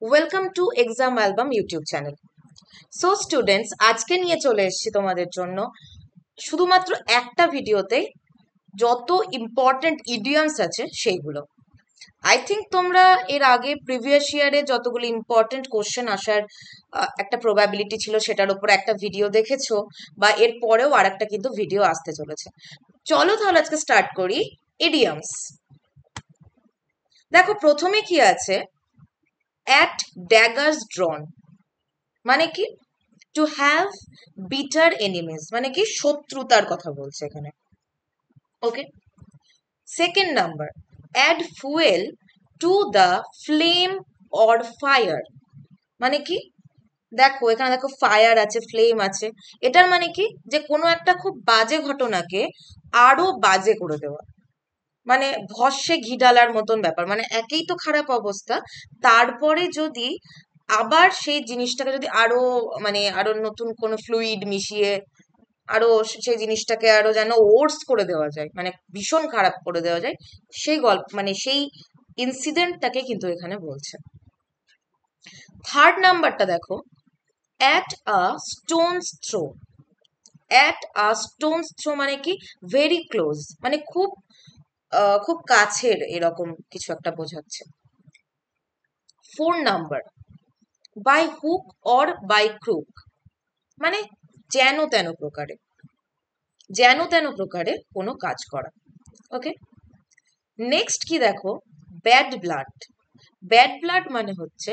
Welcome to exam album YouTube channel. So students, আজকে নিয়ে চলে এসেছি তোমাদের জন্য শুধুমাত্র একটা ভিডিওতে যত ইম্পর্টেন্ট ইডিয়মস আছে সেইগুলো। আই থিঙ্ক তোমরা এর আগে প্রিভিয়াস ইয়ারে যতগুলো ইম্পর্টেন্ট কোশ্চেন আসার একটা প্রবাবিলিটি ছিল সেটার উপর একটা ভিডিও দেখেছো, বা এর পরেও আর একটা কিন্তু ভিডিও আসতে চলেছে। চলো তাহলে আজকে স্টার্ট করি। ইডিয়মস, দেখো প্রথমে কি আছে, অ্যাট ড্যাগার্স ড্রন মানে কি? টু হ্যাভ বিটার এনিমিজ মানে কি শত্রুতার কথা বলছে এখানে। Okay, second number, add fuel to the flame or fire মানে কি? দেখো এখানে দেখো ফায়ার আছে, ফ্লেম আছে, এটার মানে কি যে কোনো একটা খুব বাজে ঘটনাকে আরো বাজে করে দেওয়া, মানে ভস্মে ঘি ঢালার মতন ব্যাপার। মানে একেই তো খারাপ অবস্থা, তারপরে যদি আবার সেই জিনিসটাকে যদি আরো মানে আরো নতুন কোনো ফ্লুইড মিশিয়ে আরো সেই জিনিসটাকে আরো যেন ওর্স করে দেওয়া যায়, মানে ভীষণ খারাপ করে দেওয়া যায়, সেই গল্প মানে সেই ইনসিডেন্টটাকে কিন্তু এখানে বলছে। থার্ড নাম্বারটা দেখো, at a stone's throw. At a stone's throw মানে কি ভেরি ক্লোজ, মানে খুব খুব কাছের এরকম কিছু একটা বোঝাচ্ছে। Four number, by hook or by crook মানে যেন তেন প্রকারে, যেন তেন প্রকারে কোনো কাজ করা। ওকে, নেক্সট কি দেখো, ব্যাড ব্লাড। ব্যাড ব্লাড মানে হচ্ছে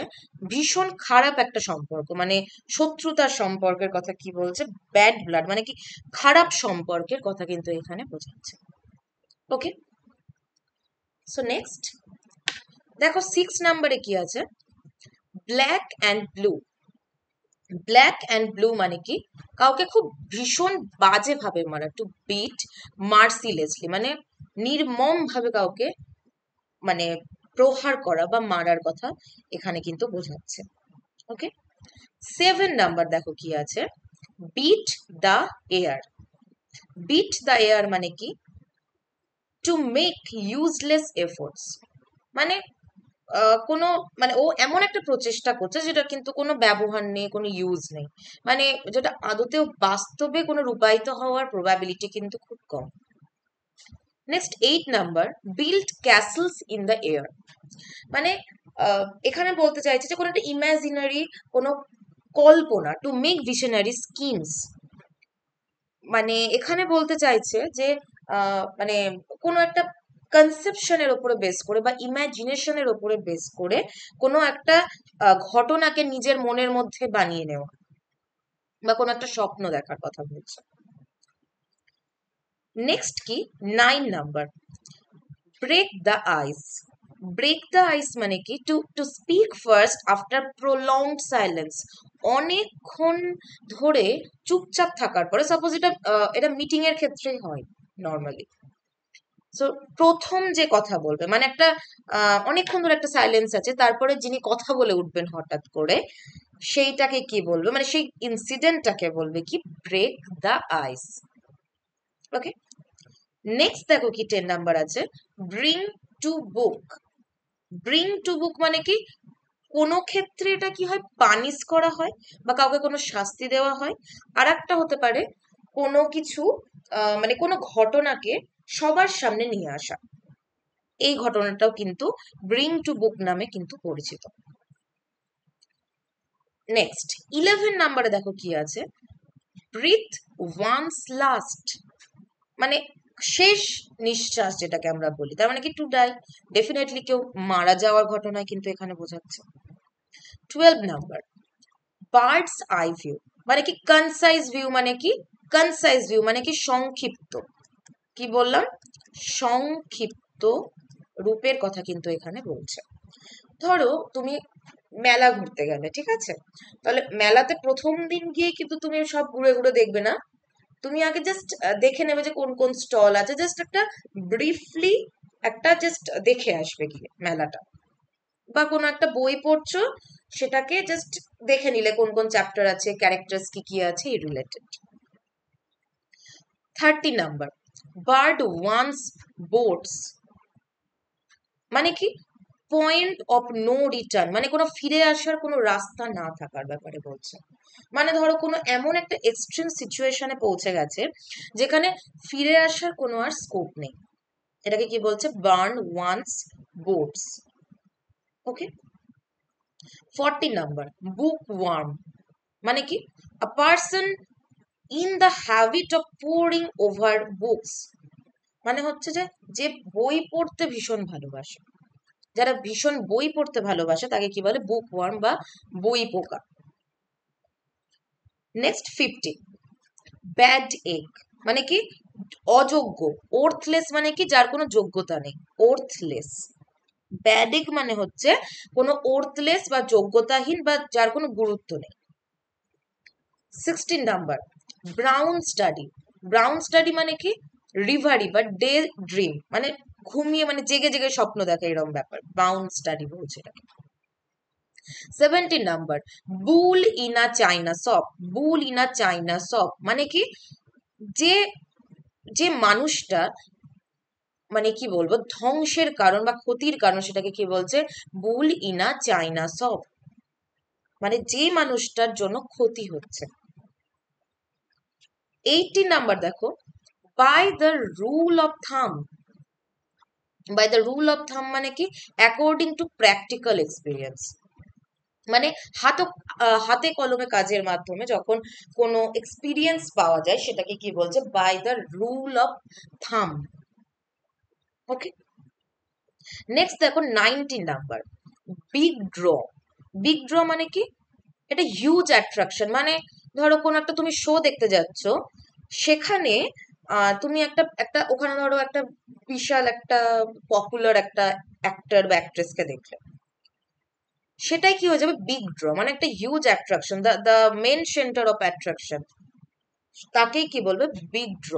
ভীষণ খারাপ একটা সম্পর্ক, মানে শত্রুতার সম্পর্কের কথা কি বলছে, ব্যাড ব্লাড মানে কি খারাপ সম্পর্কের কথা কিন্তু এখানে বোঝাচ্ছে। ওকে, সো নেক্সট দেখো সিক্স নাম্বারে কি আছে, black and blue. Black and blue মানে কি কাউকে খুব ভীষণ বাজে ভাবে মারা, টু বিট মার্সিলেসলি মানে নির্মম ভাবে কাউকে মানে প্রহার করা বা মারার কথা এখানে কিন্তু বোঝাচ্ছে। ওকে, সেভেন নাম্বার দেখো কি আছে, beat the air. Beat the air মানে কি টু মেক ইউজলেস এফোর্টস, মানে কোনো মানে ও এমন একটা প্রচেষ্টা করছে যেটা কিন্তু কোনো ব্যবহার নেই, কোনো ইউজ নেই, মানে যেটা আদতেও বাস্তবে কোনো রূপায়িত হওয়ার প্রবাবিলিটি কিন্তু খুব কম। Next eight number, build castles in the air মানে এখানে বলতে চাইছে যে কোনো একটা ইমাজিনারি কোনো কল্পনা, টু মেক ভিশনারি স্কিমস মানে এখানে বলতে চাইছে যে মানে কোনো একটা কনসেপশনের ওপরে বেস করে বা ইমাজিনেশনের ওপরে বেস করে কোনো একটা ঘটনাকে নিজের মনের মধ্যে বানিয়ে নেওয়া বা কোনো একটা স্বপ্ন দেখার কথা বলছে। নেক্সট কি, nine number, break the ice. Break the ice মানে কি to to speak first after prolonged silence, অনেকক্ষণ ধরে চুপচাপ থাকার পরে, সাপোজ এটা এটা মিটিং এর ক্ষেত্রেই হয় নর্মালি। সো প্রথম যে কথা বলবে মানে একটা অনেকক্ষণ ধরে একটা সাইলেন্স আছে, তারপরে যিনি কথা বলে উঠবেন হঠাৎ করে, সেইটাকে কি বলবে, মানে সেই ইনসিডেন্টটাকে বলবে কি break the ice. Okay, next দেখো কি টেন নাম্বার আছে, bring to book. Bring to book মানে কি কোনো ক্ষেত্রে এটা কি হয়, পানিশ করা হয় বা কাউকে কোনো শাস্তি দেওয়া হয়। আর একটা হতে পারে কোনো কিছু মানে কোনো ঘটনাকে সবার সামনে নিয়ে আসা, এই ঘটনাটাও কিন্তু ব্রিং টু বুক নামে কিন্তু পরিচিত। নেক্সট ইলেভেন নাম্বারে দেখো কি আছে, ব্রিথ ওয়ান্স লাস্ট মানে শেষ নিঃশ্বাস যেটাকে আমরা বলি, তার মানে কি টু ডাই, ডেফিনেটলি কেউ মারা যাওয়ার ঘটনায় কিন্তু এখানে বোঝাচ্ছে। 12 নাম্বার, বার্ডস আই ভিউ মানে কি কনসাইজ ভিউ, মানে কি কনসাইজ ভিউ মানে কি সংক্ষিপ্ত, কি বললাম সংক্ষিপ্ত রূপের কথা কিন্তু এখানে বলছে। ধরো তুমি মেলা ঘুরতে গেলে, ঠিক আছে, তাহলে মেলাতে প্রথম দিন গিয়ে কিন্তু তুমি সব ঘুরে ঘুরে দেখবে না, তুমি আগে জাস্ট দেখে নেবে যে কোন কোন স্টল আছে, জাস্ট একটা ব্রিফলি একটা জাস্ট দেখে আসবে গিয়ে মেলাটা, বা কোনো একটা বই পড়ছো সেটাকে জাস্ট দেখে নিলে কোন কোন চ্যাপ্টার আছে, ক্যারেক্টার্স কি কি আছে এই related. 30 number, burn one's boats মানে কি পয়েন্ট অফ নো রিটার্ন, মানে কোনো ফিরে আসার কোনো রাস্তা না থাকার ব্যাপারে বলছে। মানে ধরো কোনো এমন একটা এক্সট্রিম সিচুয়েশনে পৌঁছে গেছে যেখানে ফিরে আসার কোনো আর স্কোপ নেই, এটাকে কি বলছে? Burn one's boats. Okay. 40 number, bookworm, মানে কি? A person in the habit of poring over books, মানে হচ্ছে যে যে বই পড়তে ভীষণ ভালোবাসে, যারা ভীষণ বই পড়তে ভালোবাসে তাকে কি বলে? বুক ওয়ার্ম বা বই পোকা। নেক্সট 50, ব্যাড এগ, মানে কি? অযোগ্য। ওর্থলেস মানে কি? যার কোনো যোগ্যতা নেই, ওর্থলেস। ব্যাড এগ মানে হচ্ছে কোনো ওর্থলেস বা যোগ্যতাহীন বা যার কোনো গুরুত্ব নেই। 16 number, brown study. Brown study মানে কি? রিভারি বা ডে ড্রিম, মানে ঘুমিয়ে, মানে জেগে জেগে স্বপ্ন দেখা, এরকম ব্যাপার ব্রাউন স্টাডি বলছে এটাকে। 17 number, bull in a China shop. Bull in a China shop মানে কি? যে যে মানুষটা, মানে কি বলবো, ধ্বংসের কারণ বা ক্ষতির কারণ, সেটাকে কি বলছে? বুল ইন আ চাইনা শপ, মানে যে মানুষটার জন্য ক্ষতি হচ্ছে। 18 নাম্বার দেখো, by the rule of thumb. By the rule of thumb মানে কি? অ্যাকর্ডিং টু প্র্যাকটিক্যাল এক্সপিরিয়েন্স, মানে হাতে কলমে কাজের মাধ্যমে যখন কোনো এক্সপিরিয়েন্স পাওয়া যায় সেটাকে কি বলছে? বাই দ্য রুল অফ থাম। ওকে। নেক্সট দেখো 19 number, big draw. Big draw মানে কি? এটা হিউজ অ্যাট্রাকশন, মানে ধরো কোনো একটা তুমি শো দেখতে যাচ্ছ, সেখানে তুমি একটা একটা ওখানে ধরো একটা বিশাল একটা পপুলার একটা অ্যাক্টর বা অ্যাক্ট্রেসকে দেখলে, সেটাই কি হয়ে যাবে? বিগ ড্র, মানে একটা huge attraction, the main centre of attraction, তাকেই কি বলবে? Big draw.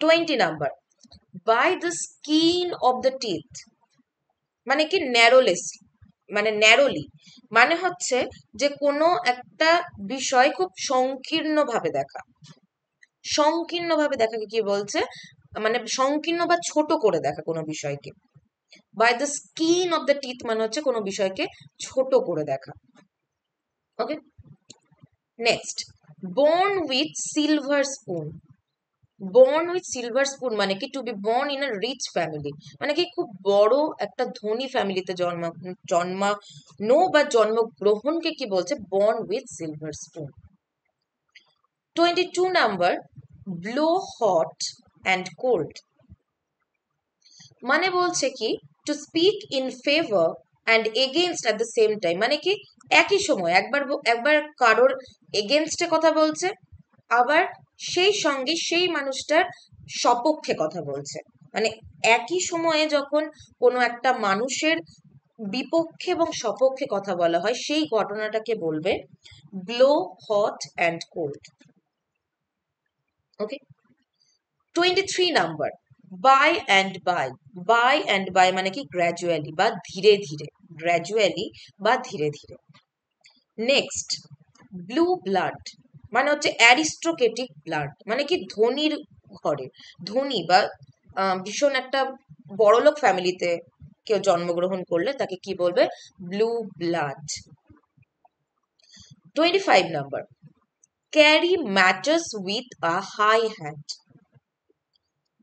20 number, by the skin of the teeth, মানে কি? ন্যারোলেস, মানে ন্যারোলি, মানে হচ্ছে যে কোনো একটা বিষয় খুব সংকীর্ণভাবে দেখা। সংকীর্ণভাবে দেখাকে কি বলছে? মানে সংকীর্ণ বা ছোট করে দেখা কোনো বিষয়কে। By the skin of the teeth মানে হচ্ছে কোনো বিষয়কে ছোট করে দেখা। Okay. Next, born with silver spoon। born with silver spoon মানে কি? To be born in a rich family, মানে কি? খুব বড় একটা ধনী ফ্যামিলিতে জন্মানো বা জন্মগ্রহণকে কি বলছে? born with silver spoon। 22 number, blow hot and cold, মানে বলছে কি? To speak in favour and against at the same time, মানে কি? একই সময় একবার একবার কারোর এগেনস্টে কথা বলছে, আবার সেই সঙ্গে সেই মানুষটার সপক্ষে কথা বলছে, মানে একই সময়ে যখন কোনো একটা মানুষের বিপক্ষে এবং সপক্ষে কথা বলা হয়, সেই ঘটনাটাকে বলবে blow hot and cold. Okay. 23 number, by and by. By and by মানে কি? গ্র্যাজুয়ালি বা ধীরে ধীরে, গ্র্যাজুয়ালি বা ধীরে ধীরে। নেক্সট, ব্লু ব্লাড, মানে হচ্ছে অ্যারিস্টোক্রেটিক ব্লাড, মানে কি? ধনীর ঘরে, ধনী বা ভীষণ একটা বড়লোক ফ্যামিলিতে কেউ জন্মগ্রহণ করলে তাকে কি বলবে? Blue blood. 25 number, carry matters with a high hand.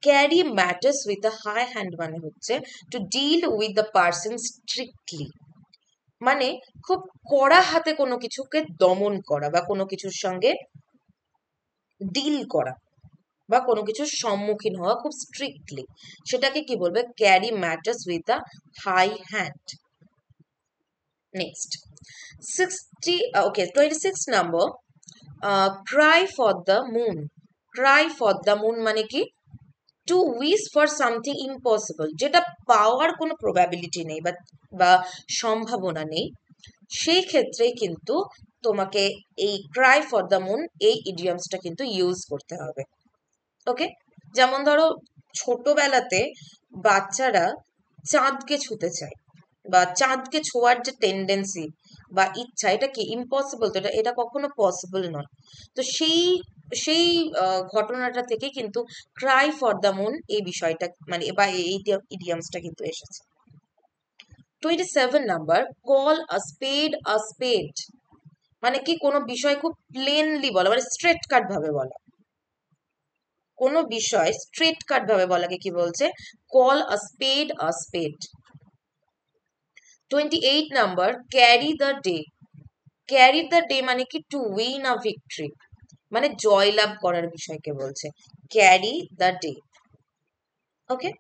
Carry matters with a high hand মানে হচ্ছে to deal with the person strictly, মানে খুব কড়া হাতে কোনো কিছুকে দমন করা বা কোনো কিছুর সঙ্গে ডিল করা বা কোনো কিছুর সম্মুখীন হওয়া খুব স্ট্রিক্টলি, সেটাকে কি বলবে? Carry matters with a high hand. Next 26 number, cry for the moon. Cry for the moon মানে কি? To wish for something impossible, যেটা পাওয়ার কোনো প্রবাবিলিটি নেই বা সম্ভাবনা নেই, সেই ক্ষেত্রে কিন্তু তোমাকে এই ক্রাই ফর দ্য মুন এই ইডিয়ামসটা কিন্তু ইউজ করতে হবে। ওকে। যেমন ধরো ছোটবেলাতে বাচ্চারা চাঁদকে ছুতে চায় বা চাঁদকে ছোঁয়ার যে টেন্ডেন্সি বা ইচ্ছা, এটা কি? ইম্পসিবল, তো এটা কখনো পসিবল নয়। তো সেই সেই ঘটনাটা থেকে কিন্তু ক্রাই ফর দ্য মুন এই বিষয়টা, মানে বা এই ইডিয়ামসটা কিন্তু এসেছে। 27 number, call a spade a স্পেড, মানে কি কোনো বিষয় খুব প্লেনলি বলা, মানে স্ট্রেট কাট ভাবে বলা, কোনো বিষয় স্ট্রেট কাট ভাবে বলাকে কি বলছে, call a spade a spade. 28 number, carry the day. Carry the day মানে কি টু উইন আ ভিক্টরি, মানে জয়লাভ করার বিষয়কে বলছে, carry the day. Okay.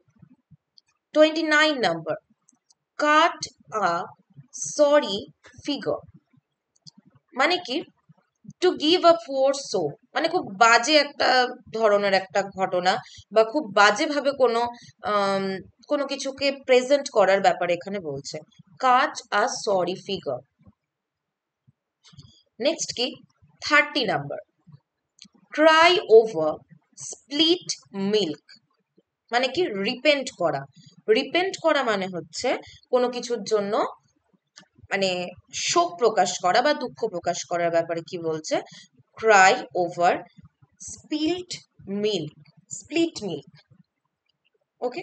29 number, cut a sorry figure, মানে কি to give a four so, মানে খুব বাজে একটা ধরনের একটা ঘটনা বা খুব বাজে ভাবে কোনো আম, কোনো কিছুকে প্রেজেন্ট করার ব্যাপারে এখানে বলছে, কাট আ সরি ফিগার। নেক্সট কি 30 number, Cry over split milk, মানে কি রিপেন্ট করা। রিপেন্ট করা মানে হচ্ছে কোনো কিছুর জন্য মানে শোক প্রকাশ করা বা দুঃখ প্রকাশ করার ব্যাপারে কি বলছে, cry over spilled milk, split milk. Okay,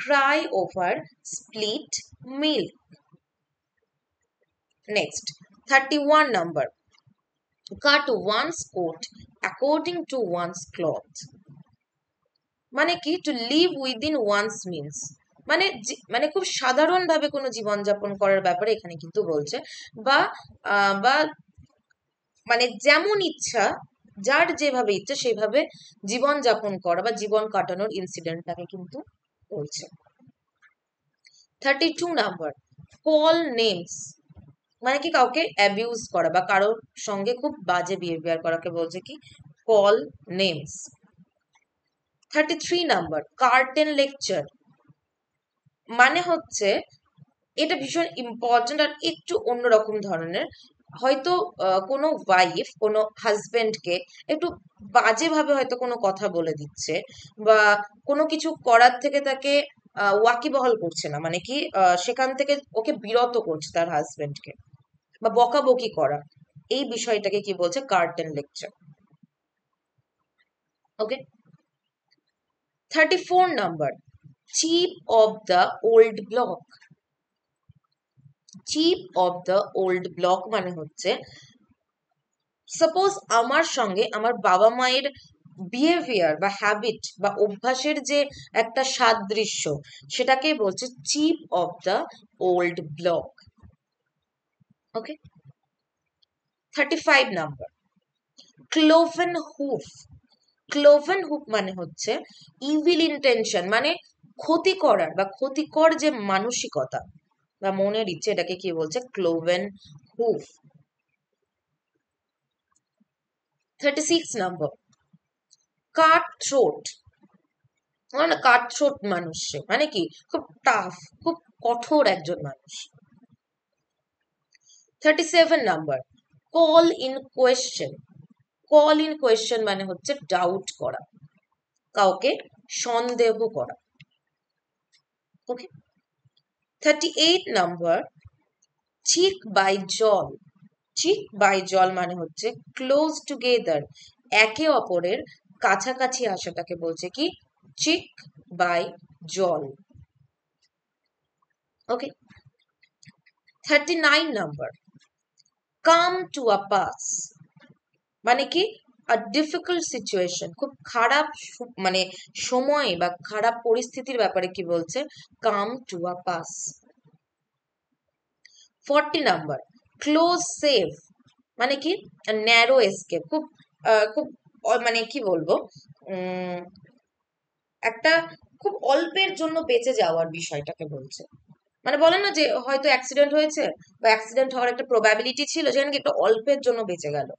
cry over split milk. Next 31 number, cut one's coat according to one's cloth, মানে কি to live within one's means, মানে মানে খুব সাধারণভাবে কোনো জীবনযাপন করার ব্যাপারে এখানে কিন্তু বলছে, বা বা মানে যেমন ইচ্ছা, যার যেভাবে ইচ্ছা সেভাবে জীবন যাপন করা বা জীবন কাটানোর ইনসিডেন্টটাকে কিন্তু বলছে। 32 নাম্বার, কল নেমস, মানে কি কাউকে অ্যাবিউজ করা বা কারোর সঙ্গে খুব বাজে বিহেভিয়ার করাকে বলছে কি, call names. 33 number, curtain lecture, মানে হচ্ছে এটা ভীষণ ইম্পর্টেন্ট আর একটু অন্যরকম ধরনের, হয়তো কোনো ওয়াইফ কোনো হাজবেন্ডকে একটু বাজেভাবে হয়তো কোনো কথা বলে দিচ্ছে বা কোনো কিছু করার থেকে তাকে ওয়াকিবহাল করছে না, মানে কি সেখান থেকে ওকে বিরত করছে তার হাজবেন্ডকে, বা বকাবকি করা, এই বিষয়টাকে কি বলছে, curtain lecture. Okay. 34 number, chip of the old block. Chip of the old block মানে হচ্ছে সাপোজ আমার সঙ্গে আমার বাবা মায়ের বিহেভিয়ার বা হ্যাবিট বা অভ্যাসের যে একটা সাদৃশ্য, সেটাকেই বলছে chip of the old block. Okay. 35 number, cloven hoof. Cloven hoof মানে হচ্ছে ইভিল ইন্টেনশন, মানে ক্ষতি করার বা ক্ষতিকর যে মানসিকতা বা মনের ইচ্ছে, এটাকে কি বলছে, ক্লোভেন হুফ। 36 নাম্বার, কাট থ্রোট, মানে কাট থ্রোট মানুষ সে, মানে কি খুব টাফ, খুব কঠোর একজন মানুষ। 37 number, call in question. Call in question মানে হচ্ছে ডাউট করা, কাউকে সন্দেহ করা। ওকে। 38 নাম্বার, চিক বাই জল। চিক বাই জল মানে হচ্ছে ক্লোজ টুগেদার, একে অপরের কাছাকাছি আসাটাকে বলছে কি, cheek by jowl. Okay. 39 number, come to a pass, মানে কি আ ডিফিকাল্ট সিচুয়েশন, খুব খারাপ মানে সময় বা খারাপ পরিস্থিতির ব্যাপারে কি বলছে, come to a pass. 40 number, close shave, মানে কি ন্যারো এসকেপ, খুব খুব মানে কি বলবো, উম একটা খুব অল্পের জন্য বেঁচে যাওয়ার বিষয়টাকে বলছে, মানে বলে না যে হয়তো অ্যাক্সিডেন্ট হয়েছে বা অ্যাক্সিডেন্ট হওয়ার একটা প্রবাবিলিটি ছিল, যেখানে কি একটা অল্পের জন্য বেঁচে গেল,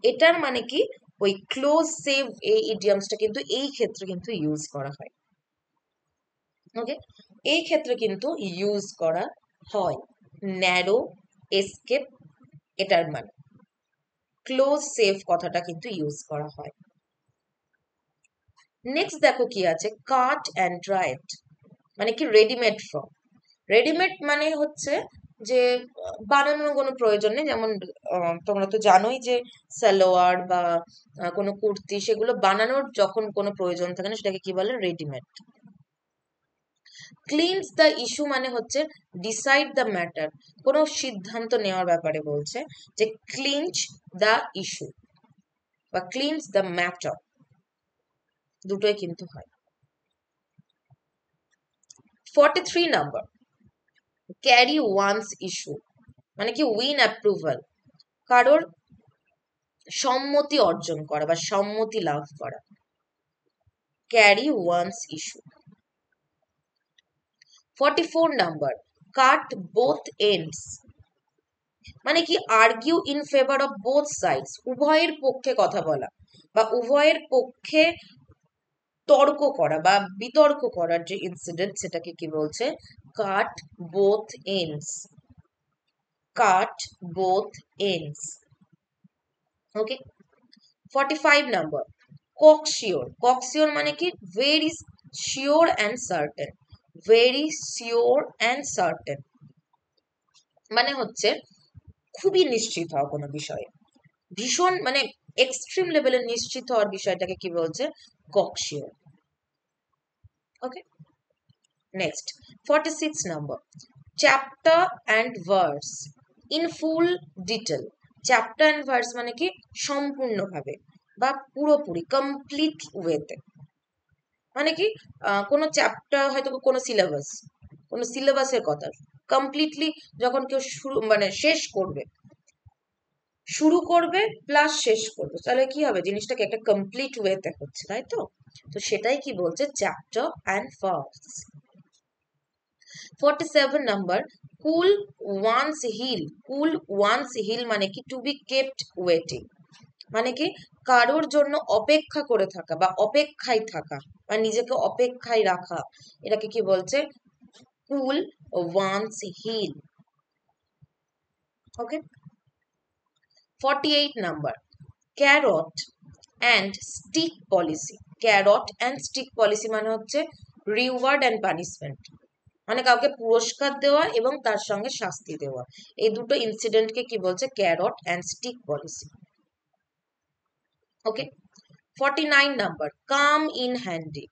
এটার মানে কি ওই ক্লোজ সেভ, এই ইডিয়ামসটা কিন্তু এই ক্ষেত্রে কিন্তু ইউজ করা হয়। ওকে, এই ক্ষেত্রে কিন্তু ইউজ করা হয় ন্যারো এসকেপ, এটার মানে ক্লোজ সেভ কথাটা কিন্তু ইউজ করা হয়। নেক্সট দেখো কি আছে, কাট অ্যান্ড রাইট, মানে কি রেডিমেড ফ্রম। রেডিমেড মানে হচ্ছে যে বানানোর কোনো প্রয়োজন নেই, যেমন তোমরা তো জানোই যে সালোয়ার বা কোনো কুর্তি, সেগুলো বানানোর যখন কোনো প্রয়োজন থাকে না, সেটাকে কি বলে, রেডিমেড। ক্লিনস দ্য ইস্যু মানে হচ্ছে ডিসাইড দ্য ম্যাটার, কোনো সিদ্ধান্ত নেওয়ার ব্যাপারে বলছে যে ক্লিনচ দ্য ইস্যু বা ক্লিনস দ্য ম্যাটার, দুটোই কিন্তু হয়। 43 নাম্বার, ক্যারি ওয়ান্স ইস্যু মানে কি উইন অ্যাপ্রুভাল, কারোর সম্মতি অর্জন করা বা সম্মতি লাভ করা, carry one's issue. 44 number, cut both ends মানে কি argue in favour of both sides, উভয়ের পক্ষে কথা বলা বা উভয়ের পক্ষে তর্ক করা বা বিতর্ক করার যে ইনসিডেন্ট সেটাকে কি বলছে, কাট বোথ এন্ডস, কাট বোথ এন্ডস। ওকে। 45 নাম্বার, ককশিওর, ককশিওর মানে কি very sure and certain, very sure and certain মানে হচ্ছে খুবই নিশ্চিত হওয়া কোনো বিষয়ে, ভীষণ মানে এক্সট্রিম লেভেলের নিশ্চিত হওয়ার বিষয়টাকে কি বলছে, cocksure. Okay. Next 46 number, chapter and verse in full detail, chapter and verse মানে কি সম্পূর্ণভাবে বা পুরোপুরি কমপ্লিট ওয়েতে, মানে কি কোনো চ্যাপ্টার হয়তো কোনো সিলেবাসের কথা কমপ্লিটলি যখন কেউ শুরু মানে শেষ করবে, শুরু করবে প্লাস শেষ করবে, তাহলে কি হবে, জিনিসটাকে একটা কমপ্লিট ওয়েতে হচ্ছে, তাই তো? তো সেটাই কি বলছে, chapter and verse. 47 number, cool one's heel, cool one's heel মানে কি টু বি কেপ্ট ওয়েটিং, মানে কি কারোর জন্য অপেক্ষা করে থাকা বা অপেক্ষায় থাকা বা নিজেকে অপেক্ষায় রাখা, এটাকে কি বলছে, cool one's heels. Okay. 48 number, carrot and stick policy, carrot and stick policy মানে হচ্ছে রিওয়ার্ড অ্যান্ড পানিশমেন্ট, মানে কাউকে পুরস্কার দেওয়া এবং তার সঙ্গে শাস্তি দেওয়া, এই দুটো ইনসিডেন্টকে কি বলছে, carrot and stick policy. Okay. 49 number, come in handy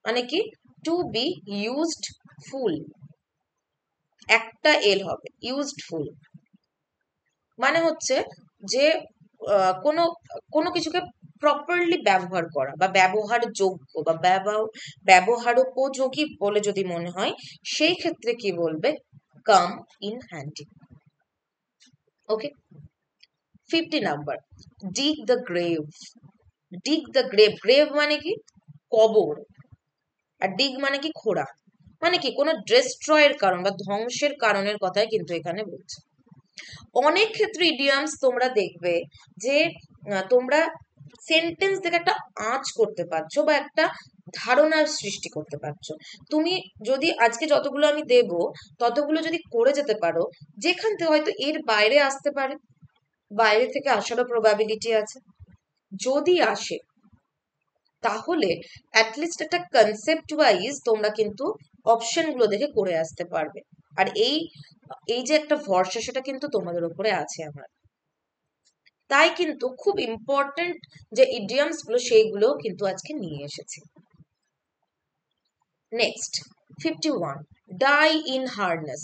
মানে কি টু বি ইউজড ফুল, একটা এল হবে, ইউজড ফুল মানে হচ্ছে যে কোনো কোনো কিছুকে প্রপারলি ব্যবহার করা বা ব্যবহার যোগ্য বা ব্যবহারোপযোগী বলে যদি মনে হয়, সেই ক্ষেত্রে কি বলবে, come in handy. Okay. 50 number, dig the grave, dig the grave, grave মানে কি কবর, আর ডিগ মানে কি খোঁড়া, মানে কি কোনো ডিস্ট্রয়ের কারণ বা ধ্বংসের কারণের কথাই কিন্তু এখানে বলছে। অনেক ক্ষেত্রে ইডিয়ামস তোমরা দেখবে যে তোমরা সেন্টেন্স থেকে একটা আঁচ করতে পারছো বা একটা ধারণার সৃষ্টি করতে পারছো, তুমি যদি আজকে যতগুলো আমি দেব ততগুলো যদি করে যেতে পারো, যেখান থেকে হয়তো এর বাইরে আসতে পারে, বাইরে থেকে আসারও প্রবাবিলিটি আছে, যদি আসে তাহলে অ্যাটলিস্ট একটা কনসেপ্ট ওয়াইজ তোমরা কিন্তু অপশনগুলো দেখে করে আসতে পারবে। আর এই এই যে একটা ভরসা সেটা কিন্তু তোমাদের উপরে আছে আমার, তাই কিন্তু খুব ইম্পর্টেন্ট যে ইডিয়ামস গুলো সেইগুলো কিন্তু আজকে নিয়ে এসেছি। Next 51, die in harness,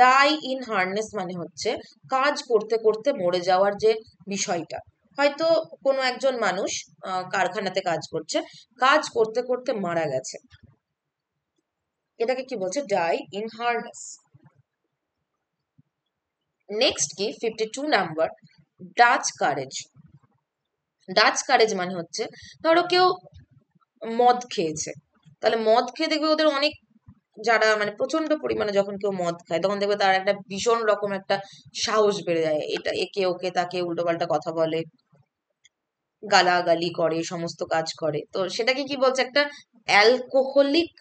die in harness মানে হচ্ছে কাজ করতে করতে মরে যাওয়ার যে বিষয়টা, হয়তো কোনো একজন মানুষ কারখানাতে কাজ করছে, কাজ করতে করতে মারা গেছে, এটাকে কি বলছে, ডাই ইন হার্নেস। নেক্সট কি 52 number, Dutch courage, Dutch courage মানে হচ্ছে ধরো কেউ মদ খেয়েছে, তাহলে মদ খেয়ে দেখবে ওদের অনেক, যারা মানে প্রচন্ড পরিমাণে যখন কেউ মদ খায় তখন দেখবে তার একটা ভীষণ রকম একটা সাহস বেড়ে যায়, এটা একে ওকে তাকে উল্টোপাল্টা কথা বলে, গালাগালি করে, সমস্ত কাজ করে, তো সেটাকে কি বলছে, একটা অ্যালকোহলিক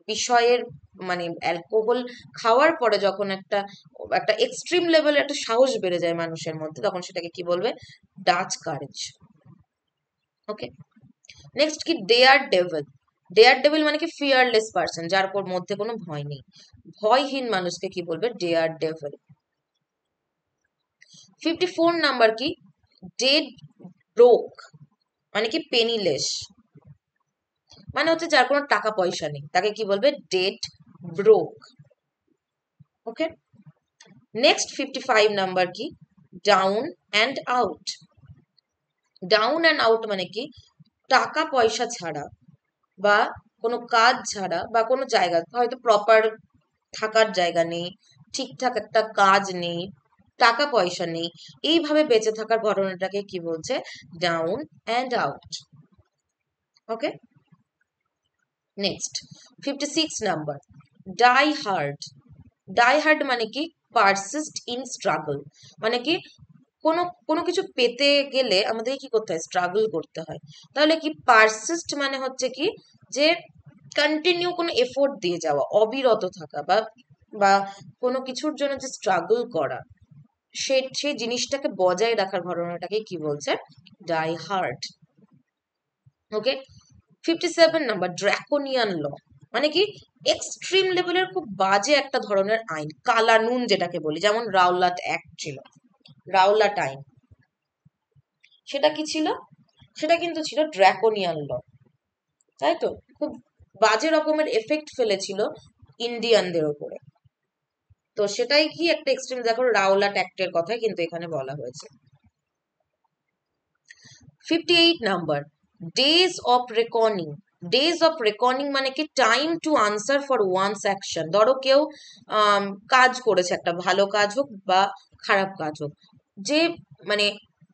বিষয়ের মানে অ্যালকোহল খাওয়ার পরে যখন একটা একটা এক্সট্রিম লেভেলে একটা সাহস বেড়ে যায় মানুষের মধ্যে, তখন সেটাকে কি বলবে, ডাচ কারেজ। ওকে। নেক্সট কি ডেয়ার ডেভিল, ডেয়ার ডেভিল মানে কি ফিয়ারলেস পার্সন, যার মধ্যে কোনো ভয় নেই, ভয়হীন মানুষকে কি বলবে, ডেয়ার ডেভিল। 54 নাম্বার কি ডেড ব্রোক মানে কি পেনিলেস, মানে হচ্ছে যার কোনো টাকা পয়সা নেই, তাকে কি বলবে? Dead broke. Okay, next 55 number কি? Down and out. Down and out মানে কি? টাকা পয়সা ছাড়া বা কোনো কাজ ছাড়া বা কোনো জায়গা, হয়তো প্রপার থাকার জায়গা নেই, ঠিকঠাক একটা কাজ নেই, টাকা পয়সা নেই, এইভাবে বেঁচে থাকার ঘটনাটাকে কি বলছে? Down and out. Okay, next 56 number, die hard. Die hard মানে কি? Persist in struggle. মানে কি? কোনো কোনো কিছু পেতে গেলে আমাদের কি করতে হয়? স্ট্রাগল করতে হয়। তাহলে কি পারসিস্ট মানে হচ্ছে কি? যে কন্টিনিউ কোনো এফোর্ট দিয়ে যাওয়া, অবিরত থাকা, বা বা কোনো কিছুর জন্য যে স্ট্রাগল করা, সেই জিনিসটাকে বজায় রাখার ঘটনাটাকে কি বলছে? Die hard. Okay, 57 number, draconian law. মানে কি? এক্সট্রিম লেভেলের খুব বাজে একটা ধরনের আইন, কালানুন যেটাকে বলি, যেমন রাওলাট অ্যাক্ট ছিল, রাওলাট আইন। সেটা কি ছিল? সেটা কিন্তু ছিল ড্রাকোনিয়ান ল, তাই তো? খুব বাজে রকমের এফেক্ট ফেলেছিল ইন্ডিয়ানদের ওপরে। তো সেটাই কি একটা এক্সট্রিম, দেখো রাওলাট অ্যাক্টের কথাই কিন্তু এখানে বলা হয়েছে। 58 number, days of reckoning. Days of reckoning মানে কি? Time to answer for one's action. ধরো কেউ কাজ করেছে, একটা ভালো কাজ হোক বা খারাপ কাজ হোক, যে মানে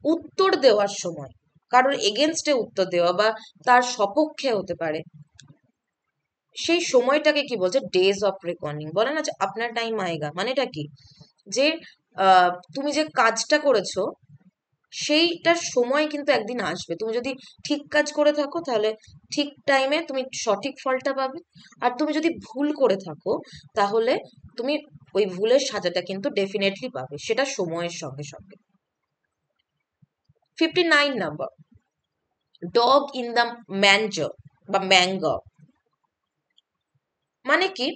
উত্তর দেওয়ার সময়, কারোর এগেনস্টে উত্তর দেওয়া বা তার সপক্ষে হতে পারে, সেই সময়টাকে কি বলছে? Days of reckoning. বলে না যে আপনার টাইম আয়েগা, মানে এটা কি? যে তুমি যে কাজটা করেছো সেইটার সময় কিন্তু একদিন আসবে। তুমি যদি ঠিক কাজ করে থাকো তাহলে ঠিক টাইমে তুমি সঠিক ফলটা পাবে, আর তুমি যদি ভুল করে থাকো তাহলে তুমি ওই ভুলের সাজাটা কিন্তু ডেফিনেটলি পাবে, সেটা সময়ের সঙ্গে সঙ্গে। 59 নাম্বার, ডগ ইন দ্য ম্যানজার বা ম্যাঙ্গার। মানে কি?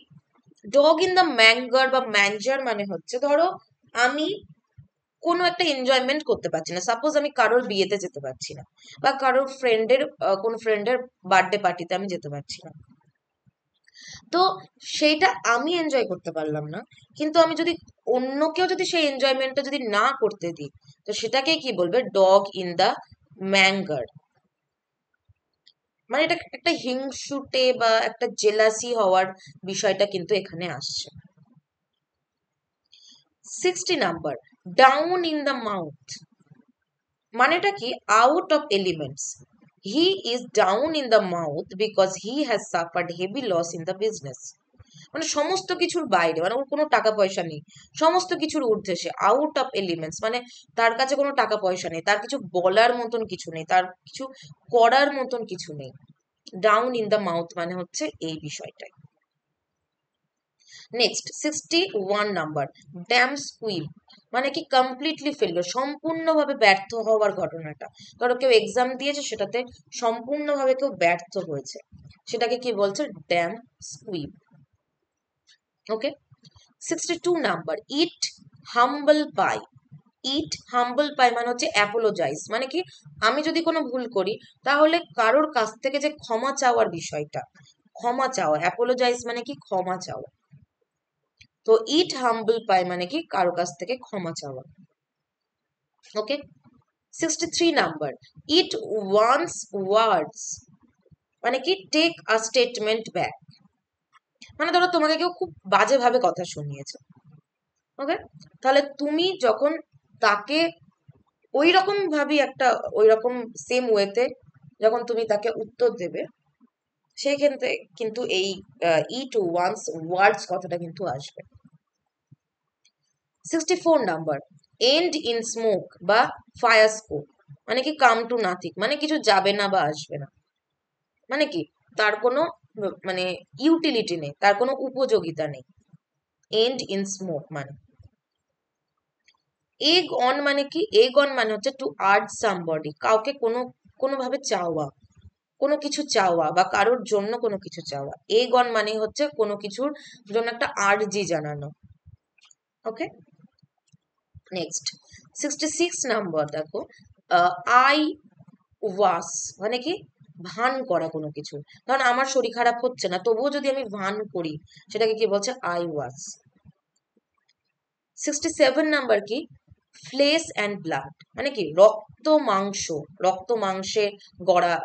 ডগ ইন দ্য ম্যাঙ্গার বা ম্যানজার মানে হচ্ছে, ধরো আমি কোনো একটা এনজয়মেন্ট করতে পারছি না, সাপোজ আমি কারোর বিয়েতে যেতে পারছি না, বা কারোর ফ্রেন্ডের কোনো ফ্রেন্ডের বার্থডে পার্টিতে আমি যেতে পারছি না, তো সেইটা আমি এনজয় করতে পারলাম না, কিন্তু আমি যদি অন্যকেও যদি সেই এনজয়মেন্টটা যদি না করতে দিই, তো সেটাকে কি বলবে? Dog in the manger. মানে এটা একটা হিংসুটে বা একটা জেলাসি হওয়ার বিষয়টা কিন্তু এখানে আসছে। 60 number, down in the mouth. মানেটা কি? Out of elements. He is down in the mouth because he has suffered heavy loss in the business. মানে সমস্ত কিছুর বাইরে, মানে ওর কোনো টাকা পয়সা নেই, সমস্ত কিছুর ঊর্ধ্বে সে, আউট অফ এলিমেন্টস মানে তার কাছে কোনো টাকা পয়সা নেই, তার কিছু বলার মতন কিছু নেই, তার কিছু করার মতন কিছু নেই। ডাউন ইন দ্য মাউথ মানে হচ্ছে এই বিষয়টাই। Next 61 number, damp squib. মানে কি? কমপ্লিটলি ফেলিওর, সম্পূর্ণভাবে ব্যর্থ হওয়ার ঘটনাটা। ধরো কেউ এক্সাম দিয়েছে, সেটাতে সম্পূর্ণভাবে কেউ ব্যর্থ হয়েছে, সেটাকে কি বলছে? ড্যাম স্কুইল। ওকে, 62 নাম্বার, ইট হাম্বল পাই। ইট হাম্বল পাই মানে হচ্ছে অ্যাপোলোজাইজ। মানে কি? আমি যদি কোনো ভুল করি তাহলে কারোর কাছ থেকে যে ক্ষমা চাওয়ার বিষয়টা, ক্ষমা চাওয়া, অ্যাপোলোজাইজ মানে কি? ক্ষমা চাওয়া। তো ইট হাম্বল পাই মানে কি? কারো কাছ থেকে ক্ষমা চাওয়া। Okay, 63 number, eat one's words. মানে কি? Take a statement back. মানে ধরো তোমাকে কেউ খুব বাজেভাবে কথা শুনিয়েছে, ওকে, তাহলে তুমি যখন তাকে ওই রকম ভাবে একটা, ওই রকম সেম ওয়েতে যখন তুমি তাকে উত্তর দেবে, সেই ক্ষেত্রে কিন্তু এই ইট ওয়ান্স ওয়ার্ডস কথাটা কিন্তু আসবে। 64 নাম্বার, এন্ড ইন স্মোক বা ফায়ার স্কোপ। মানে কি? কাম টু নাথিং, মানে কিছু যাবে না বা আসবে না, মানে কি? তার কোনো মানে ইউটিলিটি নেই, তার কোনো উপযোগিতা নেই। এন্ড ইন স্মোক মানে। এগ অন মানে কি? এগ অন মানে হচ্ছে টু আর্জ সামবডি, কাউকে কোনো কোনোভাবে চাওয়া, কোনো কিছু চাওয়া বা কারোর জন্য কোনো কিছু চাওয়া। এগ অন মানে হচ্ছে কোনো কিছুর জন্য একটা আর্জি জানানো। ওকে, নেক্সট 66 নাম্বার দেখো, আই ওয়াস। মানে কি? ভান করা কোনো কিছু। কারণ আমার শরীর খারাপ হচ্ছে না, তবুও যদি আমি ভান করি, সেটাকে কি বলছে? I was. 67 নাম্বার কি? ফ্লেশ অ্যান্ড ব্লাড, মানে কি রক্ত মাংস, রক্ত মাংসে গড়া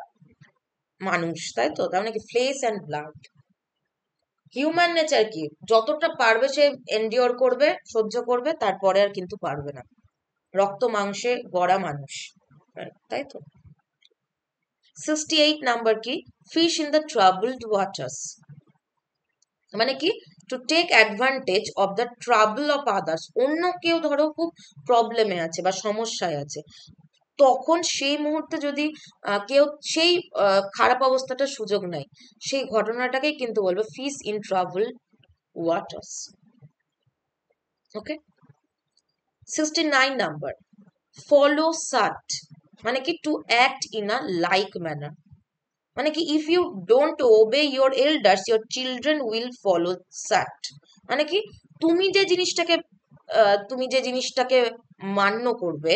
মানুষ, তাই তো? তার মানে কি flash and blood. Human nature কি? যতটা পারবে সে এন্ডিওর করবে, সহ্য করবে, তারপরে আর কিন্তু পারবে না। রক্ত মাংসে গড়া মানুষ, তাই তো? 68 নাম্বার কি? Fish in the troubled waters, মানে কি to take advantage of the trouble of others. অন্য কেউ ধরো খুব প্রবলেমে আছে বা সমস্যায় আছে, তখন সেই মুহূর্তে যদি কেউ সেই খারাপ অবস্থাটার সুযোগ নেয়, সেই ঘটনাটাকেই কিন্তু বলবে fish in trouble waters. Okay. 69 number follow suit, মানে কি to act in a like manner, মানে কি if you don't obey your elders your children will follow suit, মানে কি তুমি যে জিনিসটাকে মান্য করবে,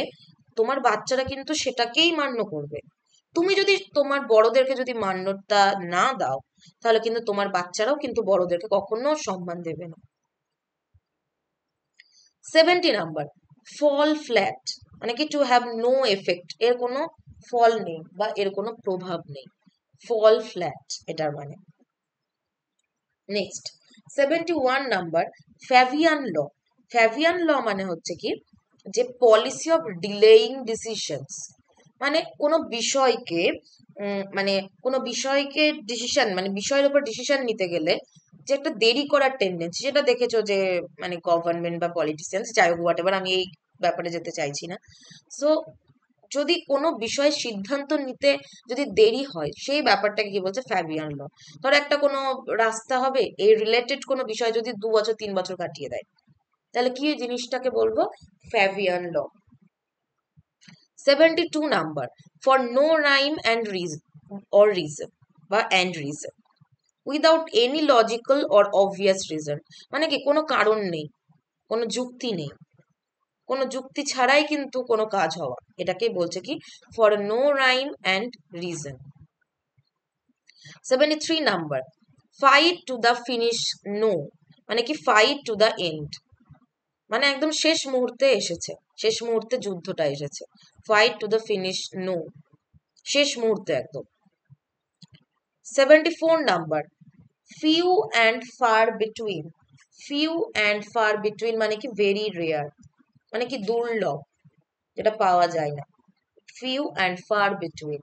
তোমার বাচ্চারা কিন্তু সেটাকেই মান্য করবে। তুমি যদি তোমার বড়দেরকে যদি মান্যতা না দাও, তাহলে কিন্তু তোমার বাচ্চারাও কিন্তু বড়দেরকে কখনো সম্মান দেবে না। 70 নাম্বার ফল ফ্ল্যাট, মানে কি টু হ্যাভ নো এফেক্ট, এর কোনো ফল নেই বা এর কোনো প্রভাব নেই। ফল ফ্ল্যাট এটার মানে। নেক্সট 71 নাম্বার ফ্যাভিয়ান ল। ফ্যাভিয়ান ল মানে হচ্ছে কি যে পলিসি অফ ডিলেইং ডিসিশনস, মানে কোনো বিষয়কে মানে কোনো বিষয়কে ডিসিশন, মানে বিষয়ের উপর ডিসিশন নিতে গেলে যে একটা দেরি করার টেন্ডেন্সি, যেটা দেখেছো যে মানে গভর্নমেন্ট বা পলিটিশিয়ানস, যাই হোক হোয়াট এভার, আমি এই ব্যাপারে যেতে চাইছি না। সো যদি কোনো বিষয়ে সিদ্ধান্ত নিতে যদি দেরি হয়, সেই ব্যাপারটাকে কি বলছে? ফ্যাবিয়ান ল। ধরো একটা কোনো রাস্তা হবে, এই রিলেটেড কোনো বিষয় যদি 2 বছর 3 বছর কাটিয়ে দেয়, তাহলে কি জিনিসটাকে বলবো? Fabian law. 72 number for no rhyme and reason or reason বা and reason without any logical or obvious reason, মানে কি কোনো কারণ নেই, কোনো যুক্তি নেই, কোনো যুক্তি ছাড়াই কিন্তু কোনো কাজ হওয়া, এটাকেই বলছে কি for no rhyme and reason. 73 number fight to the finish নো, মানে কি ফাইট টু দ্য এন্ড, মানে একদম শেষ মুহূর্তে এসেছে, শেষ মুহূর্তে যুদ্ধটা এসেছে। ফাইট টু দ্য ফিনিশ নো, শেষ মুহূর্তে একদম। 74 number few and far between. Few and far between মানে কি ভেরি রেয়ার, মানে কি দুর্লভ, যেটা পাওয়া যায় না। Few and far between.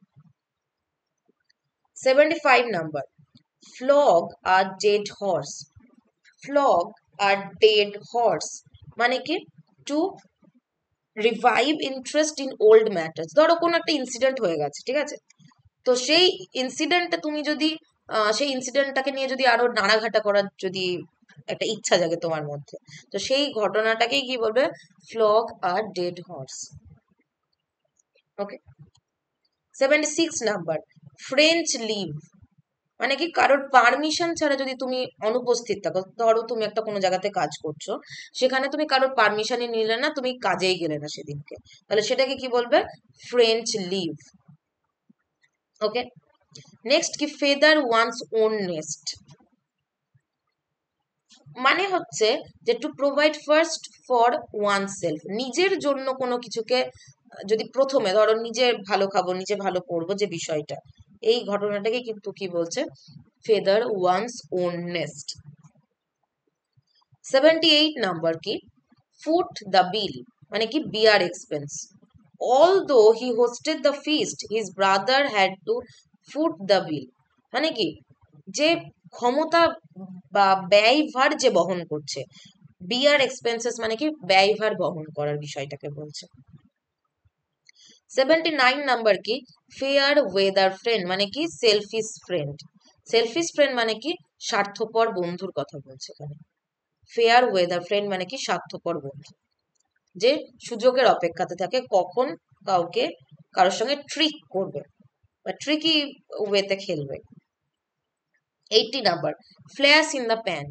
75 number flog a dead horse. Flog a dead horse, মানে কি to revive interest in old matters. ধরো কোনো একটা ইনসিডেন্ট হয়ে গেছে, ঠিক আছে, তো সেই ইনসিডেন্টটা তুমি যদি সেই ইনসিডেন্টটাকে নিয়ে যদি আরো নাড়াঘাটা করার যদি একটা ইচ্ছা জাগে তোমার মধ্যে, তো সেই ঘটনাটাকেই কি বলবে? Vlog a dead horse. Okay. 76 number French leave, মানে কি কারোর পারমিশন ছাড়া যদি তুমি অনুপস্থিত থাকো, ধরো তুমি একটা কোনো জায়গাতে কাজ করছো, সেখানে তুমি কারোর পারমিশনই নিলে না, তুমি কাজেই গেলে না সেদিনকে, তাহলে সেটাকে কি বলবে? French leave. ওকে। নেক্সট কি ফেদার ওয়ান্স ওন নেস্ট, মানে হচ্ছে যে to provide first for oneself, নিজের জন্য কোনো কিছুকে যদি প্রথমে ধরো নিজে ভালো খাবো, নিজে ভালো পড়বো, যে বিষয়টা, এই ঘটনাটাকে কিন্তু কি বলছে? Feather one's own nest. 78 number কি ফুট দ্য বিল, মানে কি bear expense. Although he hosted the feast his brother had to foot the bill, মানে কি যে ক্ষমতা বা ব্যয়ভার যে বহন করছে, বিয়ার এক্সপেন্সেস মানে কি ব্যয়ভার বহন করার বিষয়টাকে বলছে। 79 নাম্বার কি ফেয়ার ওয়েদার ফ্রেন্ড, মানে কি সেলফিশ ফ্রেন্ড। সেলফিশ ফ্রেন্ড মানে কি স্বার্থপর বন্ধুর কথা বলছে এখানে। ফেয়ার ওয়েদার ফ্রেন্ড মানে কি স্বার্থপর বন্ধু, যে সুযোগের অপেক্ষাতে থাকে, কখন কাউকে কারোর সঙ্গে ট্রিক করবে বা ট্রিকি ওয়েতে খেলবে। 80 number flash in the pan.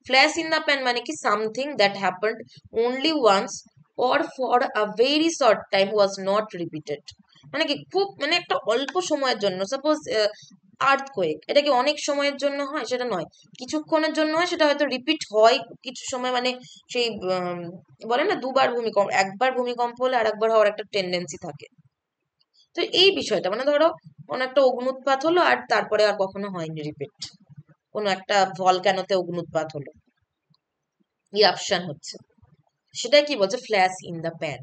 Flash in the pan মানে কি something that happened only once or for a very short time was not repeated, মানে কি খুব মানে একটা অল্প সময়ের জন্য, সাপোজ আর্থকোয়েক, এটা কি অনেক সময়ের জন্য হয়? সেটা নয়, কিছুক্ষণের জন্য হয়, সেটা হয়তো রিপিট হয় কিছু সময়, মানে সেই বলে না দুবার ভূমিকম্প, একবার ভূমিকম্প হলে আর একবার হওয়ার একটা টেন্ডেন্সি থাকে। তো এই বিষয়টা মানে ধরো কোনো একটা অগ্নুৎপাত হলো আর তারপরে আর কখনো হয়নি রিপিট, কোনো একটা ভলক্যানোতে অগ্নুৎপাত হলো, ইরাপশন হচ্ছে, সেটাই কি বলছে, flash in the pan.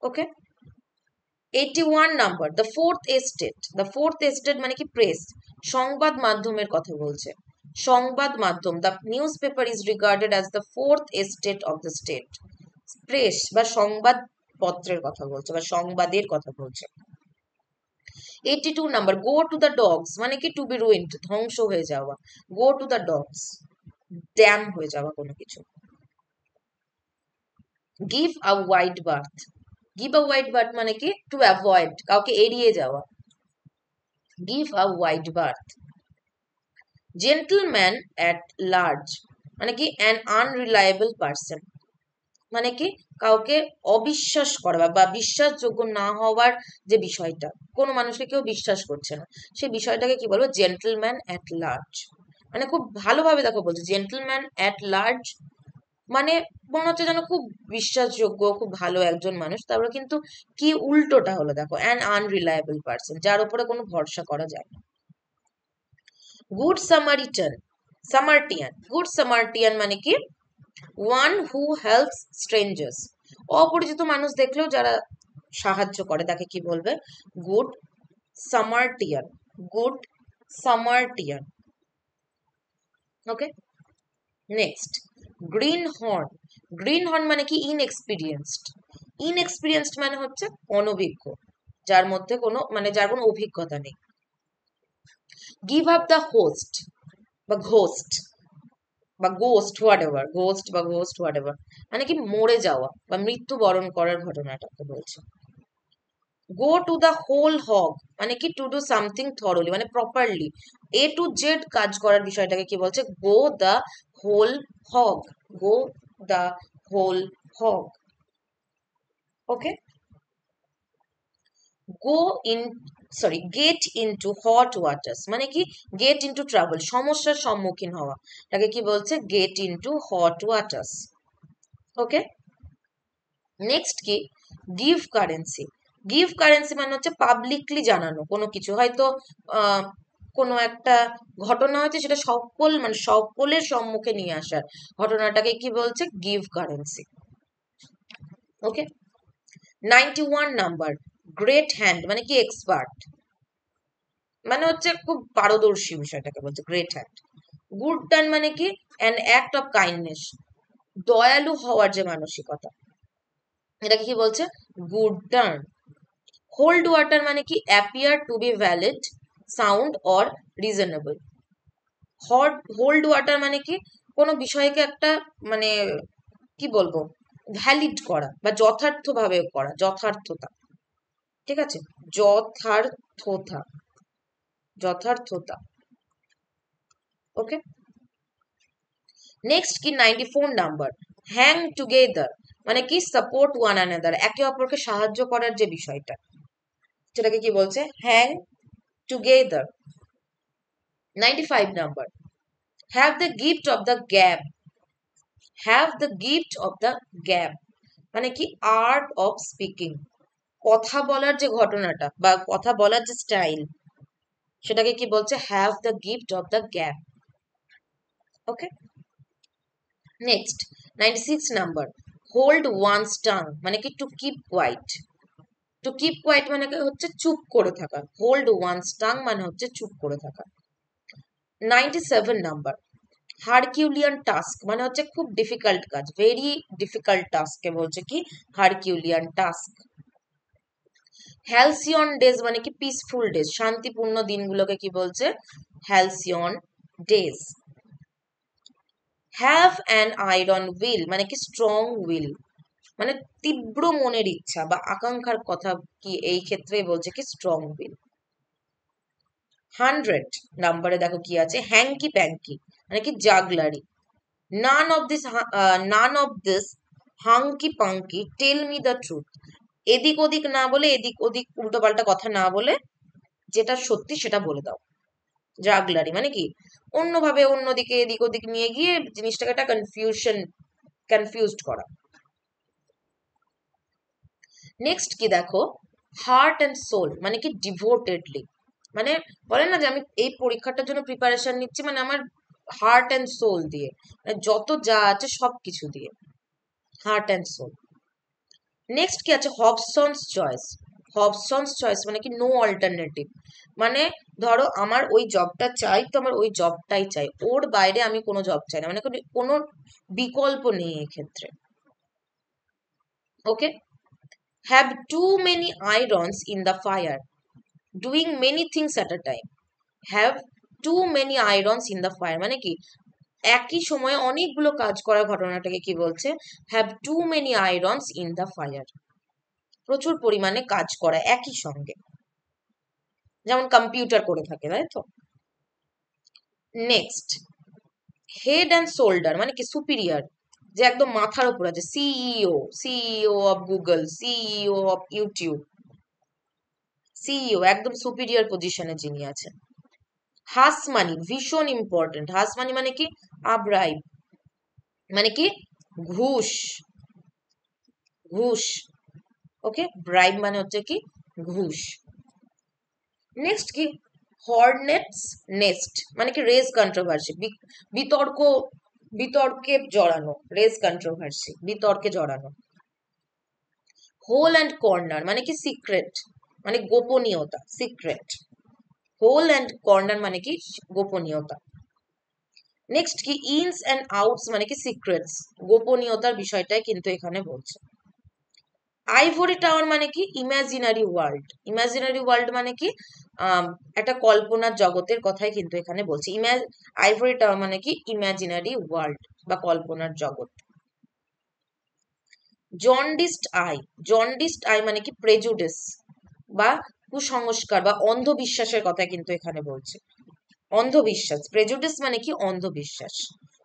Okay, 81 number, the fourth estate. The fourth estate মানে কি প্রেস, সংবাদ মাধ্যমের কথা বলছে। সংবাদ মাধ্যম, the news paper is regarded as the fourth estate of the state. Press বা সংবাদ পত্রের কথা বলছে বা সংবাদের কথা বলছে। 82 number, go to the dogs মানে কি টু বি রুইন্ড, ধ্বংস হয়ে যাওয়া। গো টু দ্য ডগস, ড্যাম হয়ে যাওয়া কোনো কিছু। Give a wide berth, give a wide berth মানে কি টু অ্যাভয়েড, কাউকে এড়িয়ে যাওয়া। Give a wide berth. Gentleman at large মানে কি অ্যান আনরিলায়েবল পার্সন, মানে কি কাউকে অবিশ্বাস করা বা বিশ্বাসযোগ্য না হওয়ার যে বিষয়টা, কোনো মানুষকে কেউ বিশ্বাস করছে না, সেই বিষয়টাকে কি বলবো, জেন্টলম্যান অ্যাট লার্জ। মানে খুব ভালোভাবে দেখো বলছে জেন্টলম্যান অ্যাট লার্জ, মানে মনে হচ্ছে যেন খুব বিশ্বাসযোগ্য, খুব ভালো একজন মানুষ, তারপরে কিন্তু কি উল্টোটা হলো দেখো, অ্যান আনরিলায়েবল পার্সন, যার উপরে কোনো ভরসা করা যায় না। গুড সামারিটান, সামার্টিয়ান, গুড সামার্টিয়ান মানে কি ওয়ান হু হেল্পস স্ট্রেঞ্জার্স, অপরিচিত মানুষ দেখলেও যারা সাহায্য করে তাকে কি বলবে, good Samaritan, good Samaritan. Okay, next greenhorn, greenhorn মানে কি ইনএক্সপিরিয়েন্সড, ইনএক্সপিরিয়েন্সড মানে হচ্ছে অনভিজ্ঞ, যার মধ্যে কোনো মানে যার কোনো অভিজ্ঞতা নেই। গিভ আপ দ্য হোস্ট বা ঘোস্ট বা গোস্ট হোয়াট এভার, গোস্ট বা ঘোস্ট হোয়াট এভার মানে কি মরে যাওয়া বা মৃত্যুবরণ করার ঘটনাটাকে বলছে। Go to the whole hog মানে কি টু ডু সামথিং থরলি মানে প্রপারলি, এ টু জেড কাজ করার বিষয়টাকে কি বলছে, go the whole hog, go the whole hog. Okay, go in sorry get into hot waters মানে কি গেট ইনটু ট্রাবল, সমস্যার সম্মুখীন হওয়া, তাকে কি বলছে, গেট ইনটু হট ওয়াটার্স। ওকে, নেক্সট কি গিভ কারেন্সি, গিভ কারেন্সি মানে হচ্ছে পাবলিকলি জানানো কোনো কিছু, হয়তো কোনো একটা ঘটনা হয়েছে সেটা সকল মানে সকলের সম্মুখে নিয়ে আসার ঘটনাটাকে কি বলছে, গিভ কারেন্সি। ওকে, 91 নাম্বার, গ্রেট হ্যান্ড মানে কি এক্সপার্ট, মানে হচ্ছে খুব পারদর্শী বিষয়টাকে বলছে গ্রেট হ্যান্ড। গুড টার্ন মানে কি অ্যান অ্যাক্ট অফ কাইন্ডনেস, দয়ালু হওয়ার যে মানসিকতা, এটাকে কি বলছে, গুড টার্ন। হোল্ড ওয়াটার মানে কি appear to be valid, sound or reasonable. Hold water মানে কি কোনো বিষয়কে একটা মানে কি বলবো ভ্যালিড করা বা যথার্থভাবে করা, যথার্থতা, ঠিক আছে, যথার্থতা, যথার্থতা। ওকে, নেক্সট কি 94 নাম্বার, হ্যাং টুগেদার মানে কি সাপোর্ট ওয়ান অ্যানাদার, একে অপরকে সাহায্য করার যে বিষয়টা সেটাকে কি বলছে, hang together. 95 number, have the gift of the gap, have the gift of the gap মানে কি আর্ট অফ স্পিকিং, কথা বলার যে ঘটনাটা বা কথা বলার যে স্টাইল সেটাকে কি বলছে, have the gift of the gab. Okay, next 96 number, hold one's tongue মানে কি to keep quiet, to keep quiet মানে হচ্ছে চুপ করে থাকা, হোল্ড ওয়ানস টাং মানে হচ্ছে চুপ করে থাকা। 97 নাম্বার, হারকিউলিয়ান টাস্ক মানে হচ্ছে খুব ডিফিকাল্ট কাজ, ভেরি ডিফিকাল্ট টাস্ককে বলছে কি হারকিউলিয়ান টাস্ক। হ্যালসিয়ন ডেজ মানে কি পিসফুল ডেজ, শান্তিপূর্ণ দিনগুলোকে কি বলছে, Halcyon days. Have an iron will মানে কি স্ট্রং উইল, মানে তীব্র মনের ইচ্ছা বা আকাঙ্ক্ষার কথা কি এই ক্ষেত্রে বলছে কি স্ট্রং উইল। 100 নাম্বারে দেখো কি আছে, হ্যাঙ্কি প্যাঙ্কি মানে কি jugglery. None of this hanky panky tell me the truth, এদিক ওদিক না বলে, এদিক ওদিক উল্টো পাল্টা কথা না বলে, যেটা সত্যি সেটা বলে দাও। জাগলারি মানে কি, অন্যভাবে অন্যদিকে এদিক ওদিক নিয়ে গিয়ে জিনিসটাকে একটা কনফিউজড করা। নেক্সট কি দেখো, হার্ট অ্যান্ড সোল মানে কি ডিভোটেডলি, মানে বলে না যে আমি এই পরীক্ষাটার জন্য প্রিপারেশন নিচ্ছি মানে আমার হার্ট অ্যান্ড সোল দিয়ে, মানে যত যা আছে সব কিছু দিয়ে, হার্ট অ্যান্ড সোল। নেক্সট কি আছে, হবসনস চয়েস। হবসনস চয়েস মানে কি নো অল্টারনেটিভ, মানে ধরো আমার ওই জবটা চাই তো আমার ওই জবটাই চাই, ওর বাইরে আমি কোনো জব চাই না, মানে কোনো বিকল্প নেই এক্ষেত্রে। Okay, have too many irons in the fire, doing many things at a time. Have too many irons in the fire মানে কি একই সময়ে অনেকগুলো কাজ করার ঘটনাটাকে কি বলছে, have too many irons in the fire, প্রচুর পরিমাণে কাজ করা একই সঙ্গে, যেমন কম্পিউটার করে থাকে, তাই তো। নেক্সট, হেড অ্যান্ড শোল্ডার মানে কি সুপিরিয়র, যে একদম মাথার উপর আছে, CEO, CEO of Google, CEO of YouTube, CEO একদম সুপিরিয়র পজিশনে যিনি আছেন। হাস মানি ভীষণ ইম্পর্টেন্ট, হাস মানি মানে কি আব্রাইব, মানে কি ঘুষ, ঘুষ। ওকে, ব্রাইব মানে হচ্ছে কি ঘুষ। নেক্সট কি, হর্নেটস নেস্ট মানে কি রেস কন্ট্রোভার্সি, বিতর্ক, বিতর্কে জড়ানো, রেস কন্ট্রোভার্সি বিতর্কে জড়ানো। হোল অ্যান্ড কর্নার মানে কি সিক্রেট, মানে গোপনীয়তা, সিক্রেট। হোল অ্যান্ড কর্নার মানে কি গোপনীয়তা। নেক্সট কি, ইনস অ্যান্ড আউটস মানে কি সিক্রেটস, গোপনীয়তার বিষয়টাই কিন্তু এখানে বলছে। আইভরি টাওয়ার মানে কি ইমাজিনারি ওয়ার্ল্ড, ইমাজিনারি ওয়ার্ল্ড মানে কি একটা কল্পনার জগতের কথাই কিন্তু এখানে বলছে। আইভরি টাওয়ার মানে কি ইমাজিনারি ওয়ার্ল্ড বা কল্পনার জগৎ। জন্ডিসড আই, জন্ডিসড আই মানে কি প্রেজুডিস বা কুসংস্কার বা অন্ধবিশ্বাসের কথা কিন্তু এখানে বলছে, অন্ধবিশ্বাস। প্রেজুডিস মানে কি অন্ধবিশ্বাস,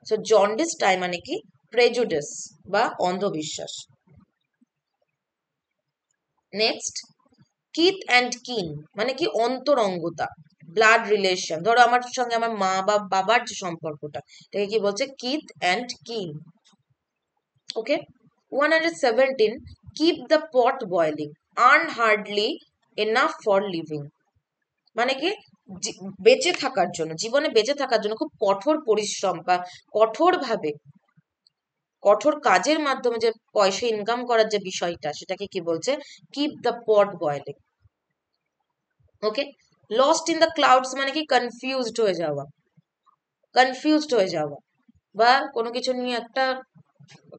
সো জন্ডিসড আই মানে কি প্রেজুডিস বা অন্ধবিশ্বাস। নেক্সট, কিথ অ্যান্ড কিন মানে কি অন্তরঙ্গতা, ব্লাড রিলেশন, ধরো আমার সঙ্গে আমার মা বা বাবার যে সম্পর্কটা, এটাকে কি বলছে kith and kin. Okay, 117, keep the pot boiling, earn hardly enough for living মানে কি বেঁচে থাকার জন্য, জীবনে বেঁচে থাকার জন্য খুব কঠোর পরিশ্রম বা কঠোরভাবে, কঠোর কাজের মাধ্যমে যে পয়সা ইনকাম করার যে বিষয়টা সেটাকে কি বলছে, keep the pot boiling. Okay, lost in the clouds মানে কি কনফিউজড হয়ে যাওয়া, কনফিউজড হয়ে যাওয়া বা কোনো কিছু নিয়ে একটা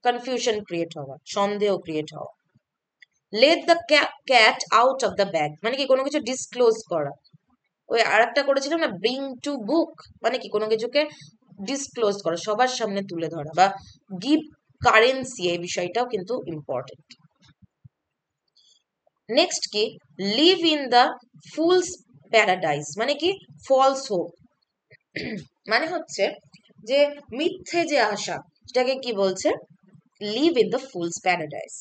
কনফিউশন ক্রিয়েট হওয়া, সন্দেহ ক্রিয়েট হওয়া। Let the cat out of the bag মানে কি কোনো কিছু ডিসক্লোজ করা, ওই আর একটা করেছিলাম না ব্রিং টু বুক মানে কি কোনো কিছুকে ডিসক্লোজ করা, সবার সামনে তুলে ধরা বা গিভ কারেন্সি, এই বিষয়টাও কিন্তু ইম্পর্টেন্ট। নেক্সট কি, live in the fool's paradise মানে কি ফলস হোপ, মানে হচ্ছে যে মিথ্যে যে আশা সেটাকে কি বলছে, live in the fool's paradise.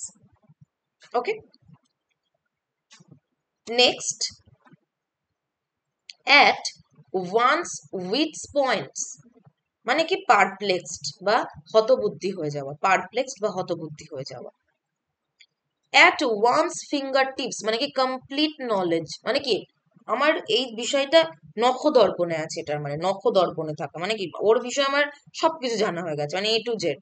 Okay, next, at one's wits points মানে কি পারপ্লেক্সড বা হতবুদ্ধি হয়ে যাওয়া, পারপ্লেক্সড বা হতবুদ্ধি হয়ে যাওয়া। অ্যাট ওয়ান্স ফিঙ্গার টিপস মানে কি কমপ্লিট নলেজ, মানে কি আমার এই বিষয়টা নখদর্পণে আছে, এটার মানে নখদর্পণে থাকা মানে কি ওর বিষয়ে আমার সবকিছু জানা হয়ে গেছে, মানে এ টু জেড।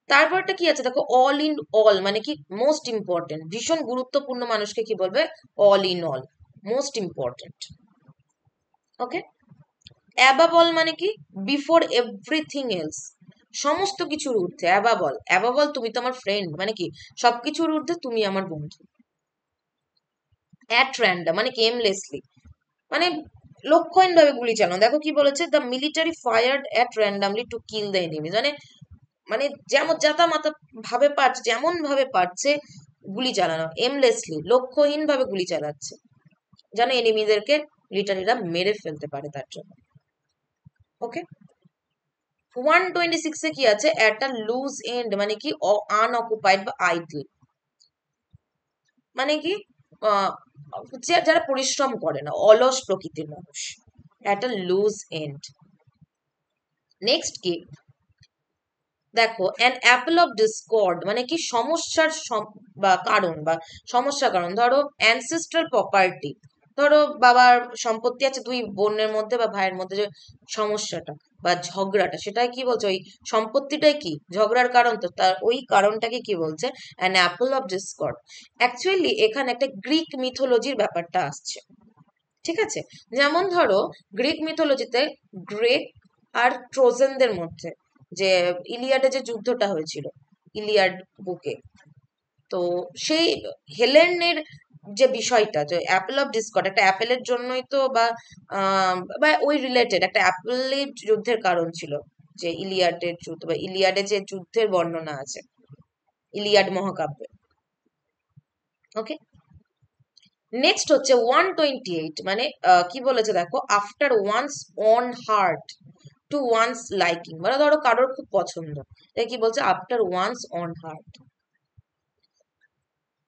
তারপরটা কি আছে দেখো, অল ইন অল মানে কি মোস্ট ইম্পর্টেন্ট, ভীষণ গুরুত্বপূর্ণ মানুষকে কি বলবে, all in all, most important. Okay, অ্যাবাব all মানে কি বিফোর এভরিথিং এলস, সমস্ত কিছুর ঊর্ধ্বে, অ্যাবাব অল, অ্যাবাব অল তুমি তো আমার ফ্রেন্ড মানে কি সবকিছুর ঊর্ধ্বে তুমি আমার বন্ধু। অ্যাট র্যান্ডম মানে কি এমলেসলি, মানে লক্ষ্যহীন ভাবে গুলি চালানো, দেখো কি বলেছে, the military fired at randomly to kill the enemies, মানে মানে যেমন জাতা মাতা ভাবে পারছে, যেমন ভাবে পারছে গুলি চালানো, এমলেসলি লক্ষ্যহীন ভাবে গুলি চালাচ্ছে যেন এনিমিদেরকে মিলিটারিরা মেরে ফেলতে পারে তার জন্য। ওকে, 126 কি আছে, অ্যাট আ লুজ এন্ড মানে কি আনঅকুপাইড বা আইডল, মানে কি যারা পরিশ্রম করে না, অলস প্রকৃতির মানুষ, at a loose end. Next কি দেখো, অ্যান অ্যাপল অফ ডিসকর্ড মানে কি সমস্যার বা কারণ বা সমস্যার কারণ, ধরো অ্যানসেস্ট্রাল প্রপার্টি, ধরো বাবার সম্পত্তি আছে, দুই বোনের মধ্যে বা ভাইয়ের মধ্যে যে সমস্যাটা বা ঝগড়াটা, সেটাই কি বলছে, ওই সম্পত্তিটাই কি ঝগড়ার কারণ, তো তার ওই কারণটাকে কি বলছে, an Apple of Discord. Actually এখানে একটা গ্রিক মিথোলজির ব্যাপারটা আসছে, ঠিক আছে। যেমন ধরো গ্রিক মিথোলজিতে গ্রেক আর ট্রোজানদের মধ্যে যে ইলিয়াডে যে যুদ্ধটা হয়েছিল, ইলিয়াড বুকে, তো সেই হেলেনের যে বিষয়টা, যে অ্যাপেল অফ ডিসকর্ড, একটা অ্যাপেলের জন্যই তো বা ওই রিলেটেড একটা অ্যাপেলের যুদ্ধের কারণ ছিল, যে ইলিয়াডের যুদ্ধ বা ইলিয়াডে যে যুদ্ধের বর্ণনা আছে ইলিয়াড মহাকাব্যে। ওকে, নেক্সট হচ্ছে 128, মানে কি বলেছে দেখো, after one's own heart to one's liking, মানে ধরো কারোর খুব পছন্দ, এটা কি বলছে, after one's own heart.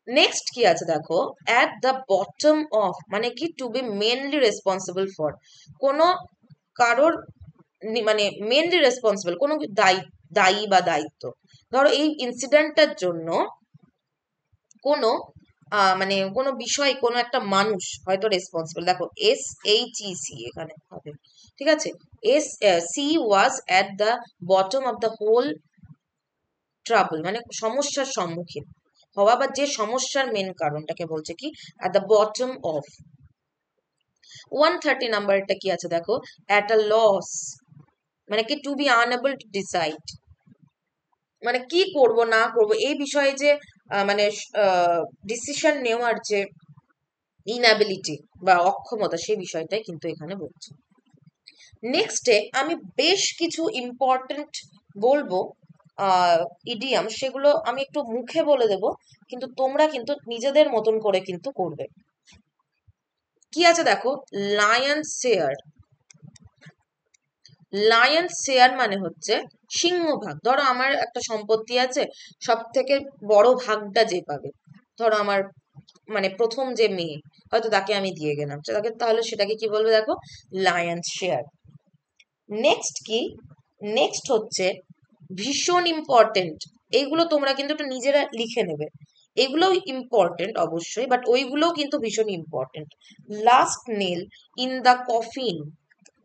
Next কি আছে দেখো, অ্যাট দ্য বটম অফ মানে কি to be mainly responsible for, কোনো কারোর মানে মেনলি রেসপন্সিবল, কোনো দায়ী দায়ী বা দায়িত্ব, ধরো এই ইনসিডেন্টটার জন্য কোনো মানে কোনো বিষয়, কোনো একটা মানুষ হয়তো রেসপন্সিবল, দেখো SHEC এখানে হবে, ঠিক আছে। She was at the bottom of the whole trouble, মানে সমস্যার সম্মুখীন হওয়া বা যে সমস্যার মেন কারণটাকে বলছে কি, অ্যাট দ্য বটম অফ। 130 নাম্বারটা কি আছে দেখো, অ্যাট আ লস, মানে কি to be unable to decide, মানে কি করব না করব এই বিষয়ে যে মানে ডিসিশন নেওয়ার যে ইনঅ্যাবিলিটি বা অক্ষমতা, সেই বিষয়টাই কিন্তু এখানে বলছে। নেক্সটে আমি বেশ কিছু ইম্পর্টেন্ট বলবো ইডিয়াম, সেগুলো আমি একটু মুখে বলে দেব, কিন্তু তোমরা কিন্তু নিজেদের মতন করে কিন্তু করবে। কি আছে দেখো, লায়ন শেয়ার, লায়ন শেয়ার মানে হচ্ছে সিংহভাগ, ধরো আমার একটা সম্পত্তি আছে, সব থেকে বড় ভাগটা যে পাবে, ধরো আমার মানে প্রথম যে মেয়ে, হয়তো তাকে আমি দিয়ে গেলাম, তাকে, তাহলে সেটাকে কি বলবে দেখো, লায়ন শেয়ার। নেক্সট কি, নেক্সট হচ্ছে ভীষণ ইম্পর্টেন্ট, এইগুলো তোমরা কিন্তু একটু নিজেরা লিখে নেবে, এগুলোও ইম্পর্টেন্ট অবশ্যই, বাট ওইগুলোও কিন্তু ভীষণ important. Last nail in the coffin,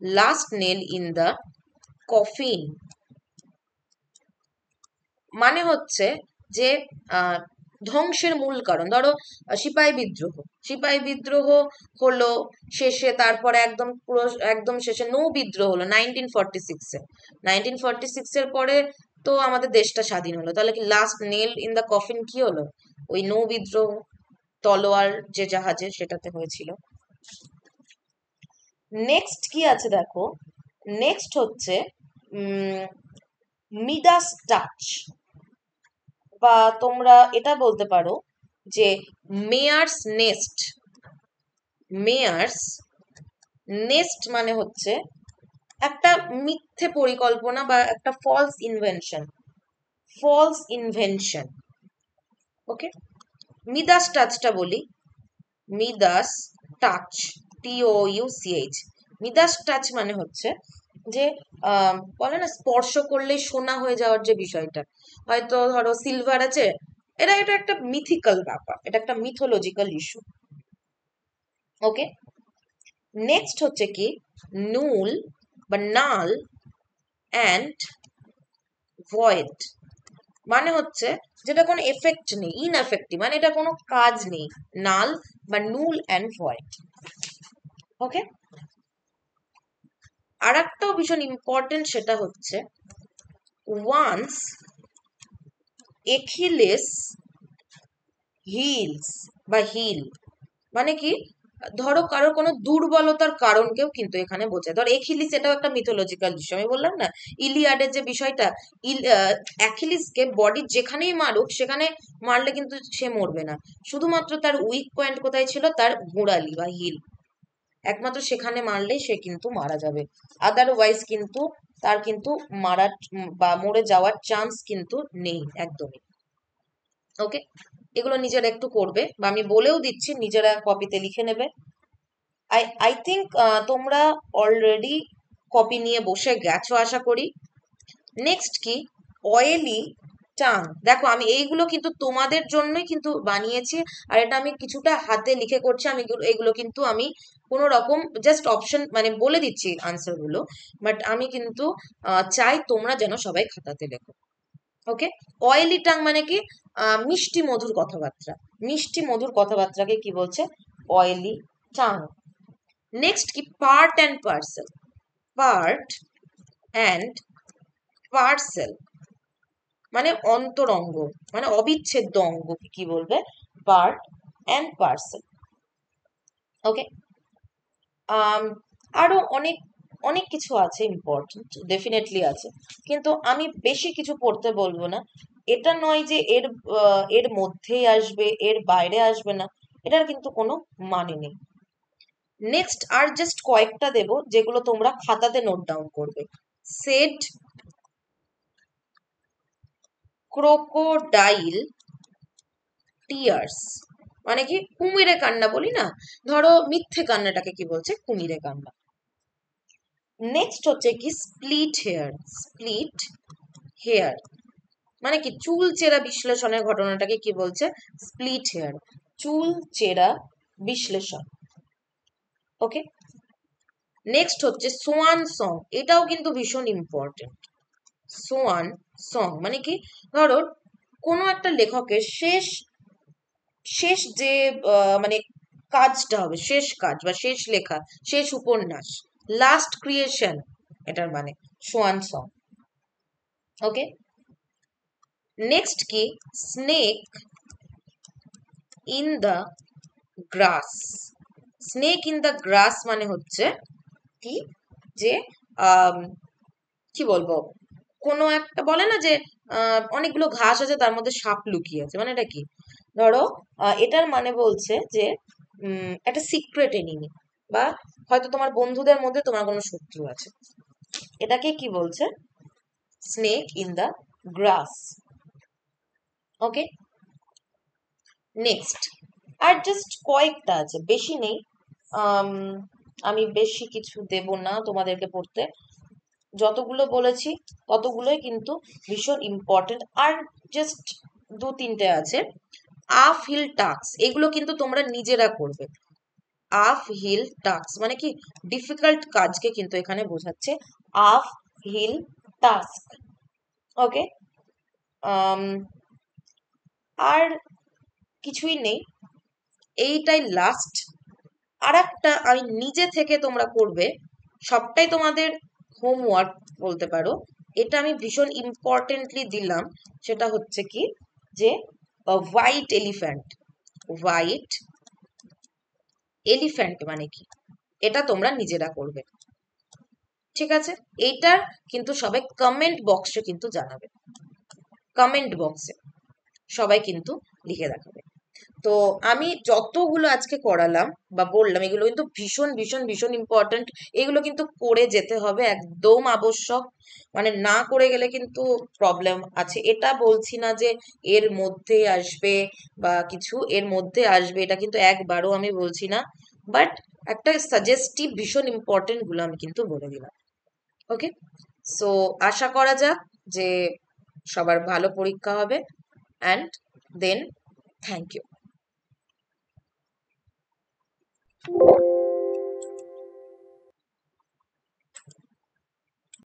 last nail in the coffin মানে হচ্ছে যে ধ্বংসের মূল কারণ, ধরো সিপাহী বিদ্রোহ, সিপাহী বিদ্রোহ হলো শেষে, তারপরে একদম পুরো একদম শেষে নৌ বিদ্রোহ হলো 1946-এ, 1946-এর পরে তো আমাদের দেশটা স্বাধীন হলো, তাহলে কি last nail in the coffin কি হলো, ওই নৌ বিদ্রোহ, তলোয়ার যে জাহাজে সেটাতে হয়েছিল। নেক্সট কি আছে দেখো, নেক্সট হচ্ছে মিডাস টাচ, বা তোমরা এটা বলতে পারো যে মেয়ার্স নেস্ট, মেয়ার্স নেস্ট মানে হচ্ছে একটা মিথ্যে পরিকল্পনা বা একটা ফলস ইনভেনশন, ফলস ইনভেনশন। ওকে, মিদাস টাচটা বলি, মিদাস টাচ, TOUCH, মিদাস টাচ মানে হচ্ছে যে বলে না স্পর্শ করলে সোনা হয়ে যাওয়ার যে বিষয়টা, হয়তো ধরো সিলভার আছে, এটা এটা একটা মিথিক্যাল ব্যাপার, এটা একটা মিথোলজিক্যাল ইস্যু। ওকে, নেক্সট হচ্ছে কি নুল বা নাল অ্যান্ড ভয়েড, মানে হচ্ছে যেটা কোনো এফেক্ট নেই, ইনএফেক্টিভ, মানে এটা কোনো কাজ নেই, নাল বা নুল অ্যান্ড ভয়েড। ওকে, আর একটাও ভীষণ ইম্পর্টেন্ট, সেটা হচ্ছে ওয়ান্স এখিলেস হিলস বা হিল, মানে কি ধরো কারোর কোনো দুর্বলতার কারণকেও কিন্তু এখানে বোঝায়, ধর এখিলিস, এটাও একটা মিথোলজিক্যাল বিষয়, আমি বললাম না ইলিয়াডের যে বিষয়টা, অ্যাখিলিসকে বডি যেখানেই মারুক সেখানে মারলে কিন্তু সে মরবে না, শুধুমাত্র তার উইক পয়েন্ট কোথায় ছিল, তার গোড়ালি বা হিল। একমাত্র সেখানে মারলেই সে কিন্তু মারা যাবে, আদারওয়াইজ কিন্তু তার কিন্তু মারার বা মরে যাওয়ার চান্স কিন্তু নেই একদমই। ওকে, এগুলো নিজেরা একটু করবে, বা আমি বলেও দিচ্ছি নিজেরা কপিতে লিখে নেবে। আই থিঙ্ক তোমরা অলরেডি কপি নিয়ে বসে গেছো আশা করি। নেক্সট কি, অয়েলি টাং। দেখো আমি এইগুলো কিন্তু তোমাদের জন্যই কিন্তু বানিয়েছি, আর এটা আমি কিছুটা হাতে লিখে করছি। আমি এগুলো কিন্তু আমি কোনো রকম জাস্ট অপশন মানে বলে দিচ্ছি আনসার গুলো, বাট আমি কিন্তু চাই তোমরা যেন সবাই খাতাতে লেখো। ওকে, অয়েলি টাং মানে কি, মিষ্টি মধুর কথাবার্তা। মিষ্টি মধুর কথাবার্তাকে কি বলছে, অয়েলি টাং। নেক্সট কি, part and parcel. Part and parcel মানে অন্তরঙ্গ, মানে অবিচ্ছেদ্য অঙ্গ, কি বলবে, পার্ট অ্যান্ড পার্সেল। ওকে, আরো অনেক অনেক কিছু আছে ইম্পর্টেন্ট, ডেফিনেটলি আছে, কিন্তু আমি বেশি কিছু পড়তে বলবো না। এটা নয় যে এর মধ্যেই আসবে, এর বাইরে আসবে না, এটার কিন্তু কোনো মানে নেই। নেক্সট আর জাস্ট কয়েকটা দেব যেগুলো তোমরা খাতাতে নোট ডাউন করবে। সেড ক্রোকোডাইল টিয়ার্স মানে কি, কুমিরে কান্না বলি না, ধরো মিথ্যে কান্নাটাকে কি বলছে, কুমিরে কান্না। নেক্সট হচ্ছে কি, স্প্লিট হেয়ার। স্প্লিট হেয়ার মানে কি, চুল চেরা বিশ্লেষণের ঘটনাটাকে কি বলছে, স্প্লিট হেয়ার, চুল চেরা বিশ্লেষণ। ওকে, নেক্সট হচ্ছে সোয়ান সং। এটাও কিন্তু ভীষণ ইম্পর্টেন্ট। সোয়ান সং মানে কি, ধরো কোনো একটা লেখকের শেষ শেষ যে মানে কাজটা হবে, শেষ কাজ বা শেষ লেখা, শেষ উপন্যাস, লাস্ট ক্রিয়েশন, এটার মানে সোয়ান সং। ওকে, নেক্সট কি, snake in the glass. Snake in the গ্রাস মানে হচ্ছে কি, যে কি বলবো, কোনো একটা বলে না যে অনেকগুলো ঘাস আছে তার মধ্যে সাপ লুকিয়ে আছে, মানে এটা কি, ধরো এটার মানে বলছে যে একটা সিক্রেট এনিমি, বা হয়তো তোমার বন্ধুদের মধ্যে তোমার কোনো শত্রু আছে, এটাকে কি বলছে, snake in the grass. Okay, next আর জাস্ট কয়েকটা আছে, বেশি নেই। আমি বেশি কিছু দেব না তোমাদেরকে পড়তে, যতগুলো বলেছি ততগুলোই কিন্তু ভীষণ ইম্পর্টেন্ট। আর জাস্ট দু তিনটে আছে, আফ হিল টাস্ক, এগুলো কিন্তু তোমরা নিজেরা করবে। আফ হিল টাস্ক মানে কি, ডিফিকাল্ট কাজকে কিন্তু এখানে বোঝাচ্ছে, আফ হিল টাস্ক। ওকে, আর কিছুই নেই, এইটাই লাস্ট। আর একটা আমি নিজে থেকে তোমরা করবে, সবটাই তোমাদের হোমওয়ার্ক বলতে পারো, এটা আমি ভীষণ ইম্পর্টেন্টলি দিলাম। সেটা হচ্ছে কি, যে হোয়াইট এলিফ্যান্ট। হোয়াইট এলিফ্যান্ট মানে কি, এটা তোমরা নিজেরা করবে। ঠিক আছে, এইটার কিন্তু সবাই কমেন্ট বক্সে কিন্তু জানাবে, কমেন্ট বক্সে সবাই কিন্তু লিখে দেখাবে। তো আমি যতগুলো আজকে করালাম বা বললাম, এগুলো কিন্তু ভীষণ ভীষণ ভীষণ ইম্পর্ট্যান্ট। এগুলো কিন্তু করে যেতে হবে, একদম আবশ্যক, মানে না করে গেলে কিন্তু প্রবলেম আছে। এটা বলছি না যে এর মধ্যে আসবে বা কিছু এর মধ্যে আসবে, এটা কিন্তু একবারও আমি বলছি না, বাট একটা সাজেস্টিভ ভীষণ ইম্পর্টেন্ট গুলো আমি কিন্তু বলে দিলাম। ওকে, সো আশা করা যাক যে সবার ভালো পরীক্ষা হবে, অ্যান্ড দেন থ্যাংক ইউ।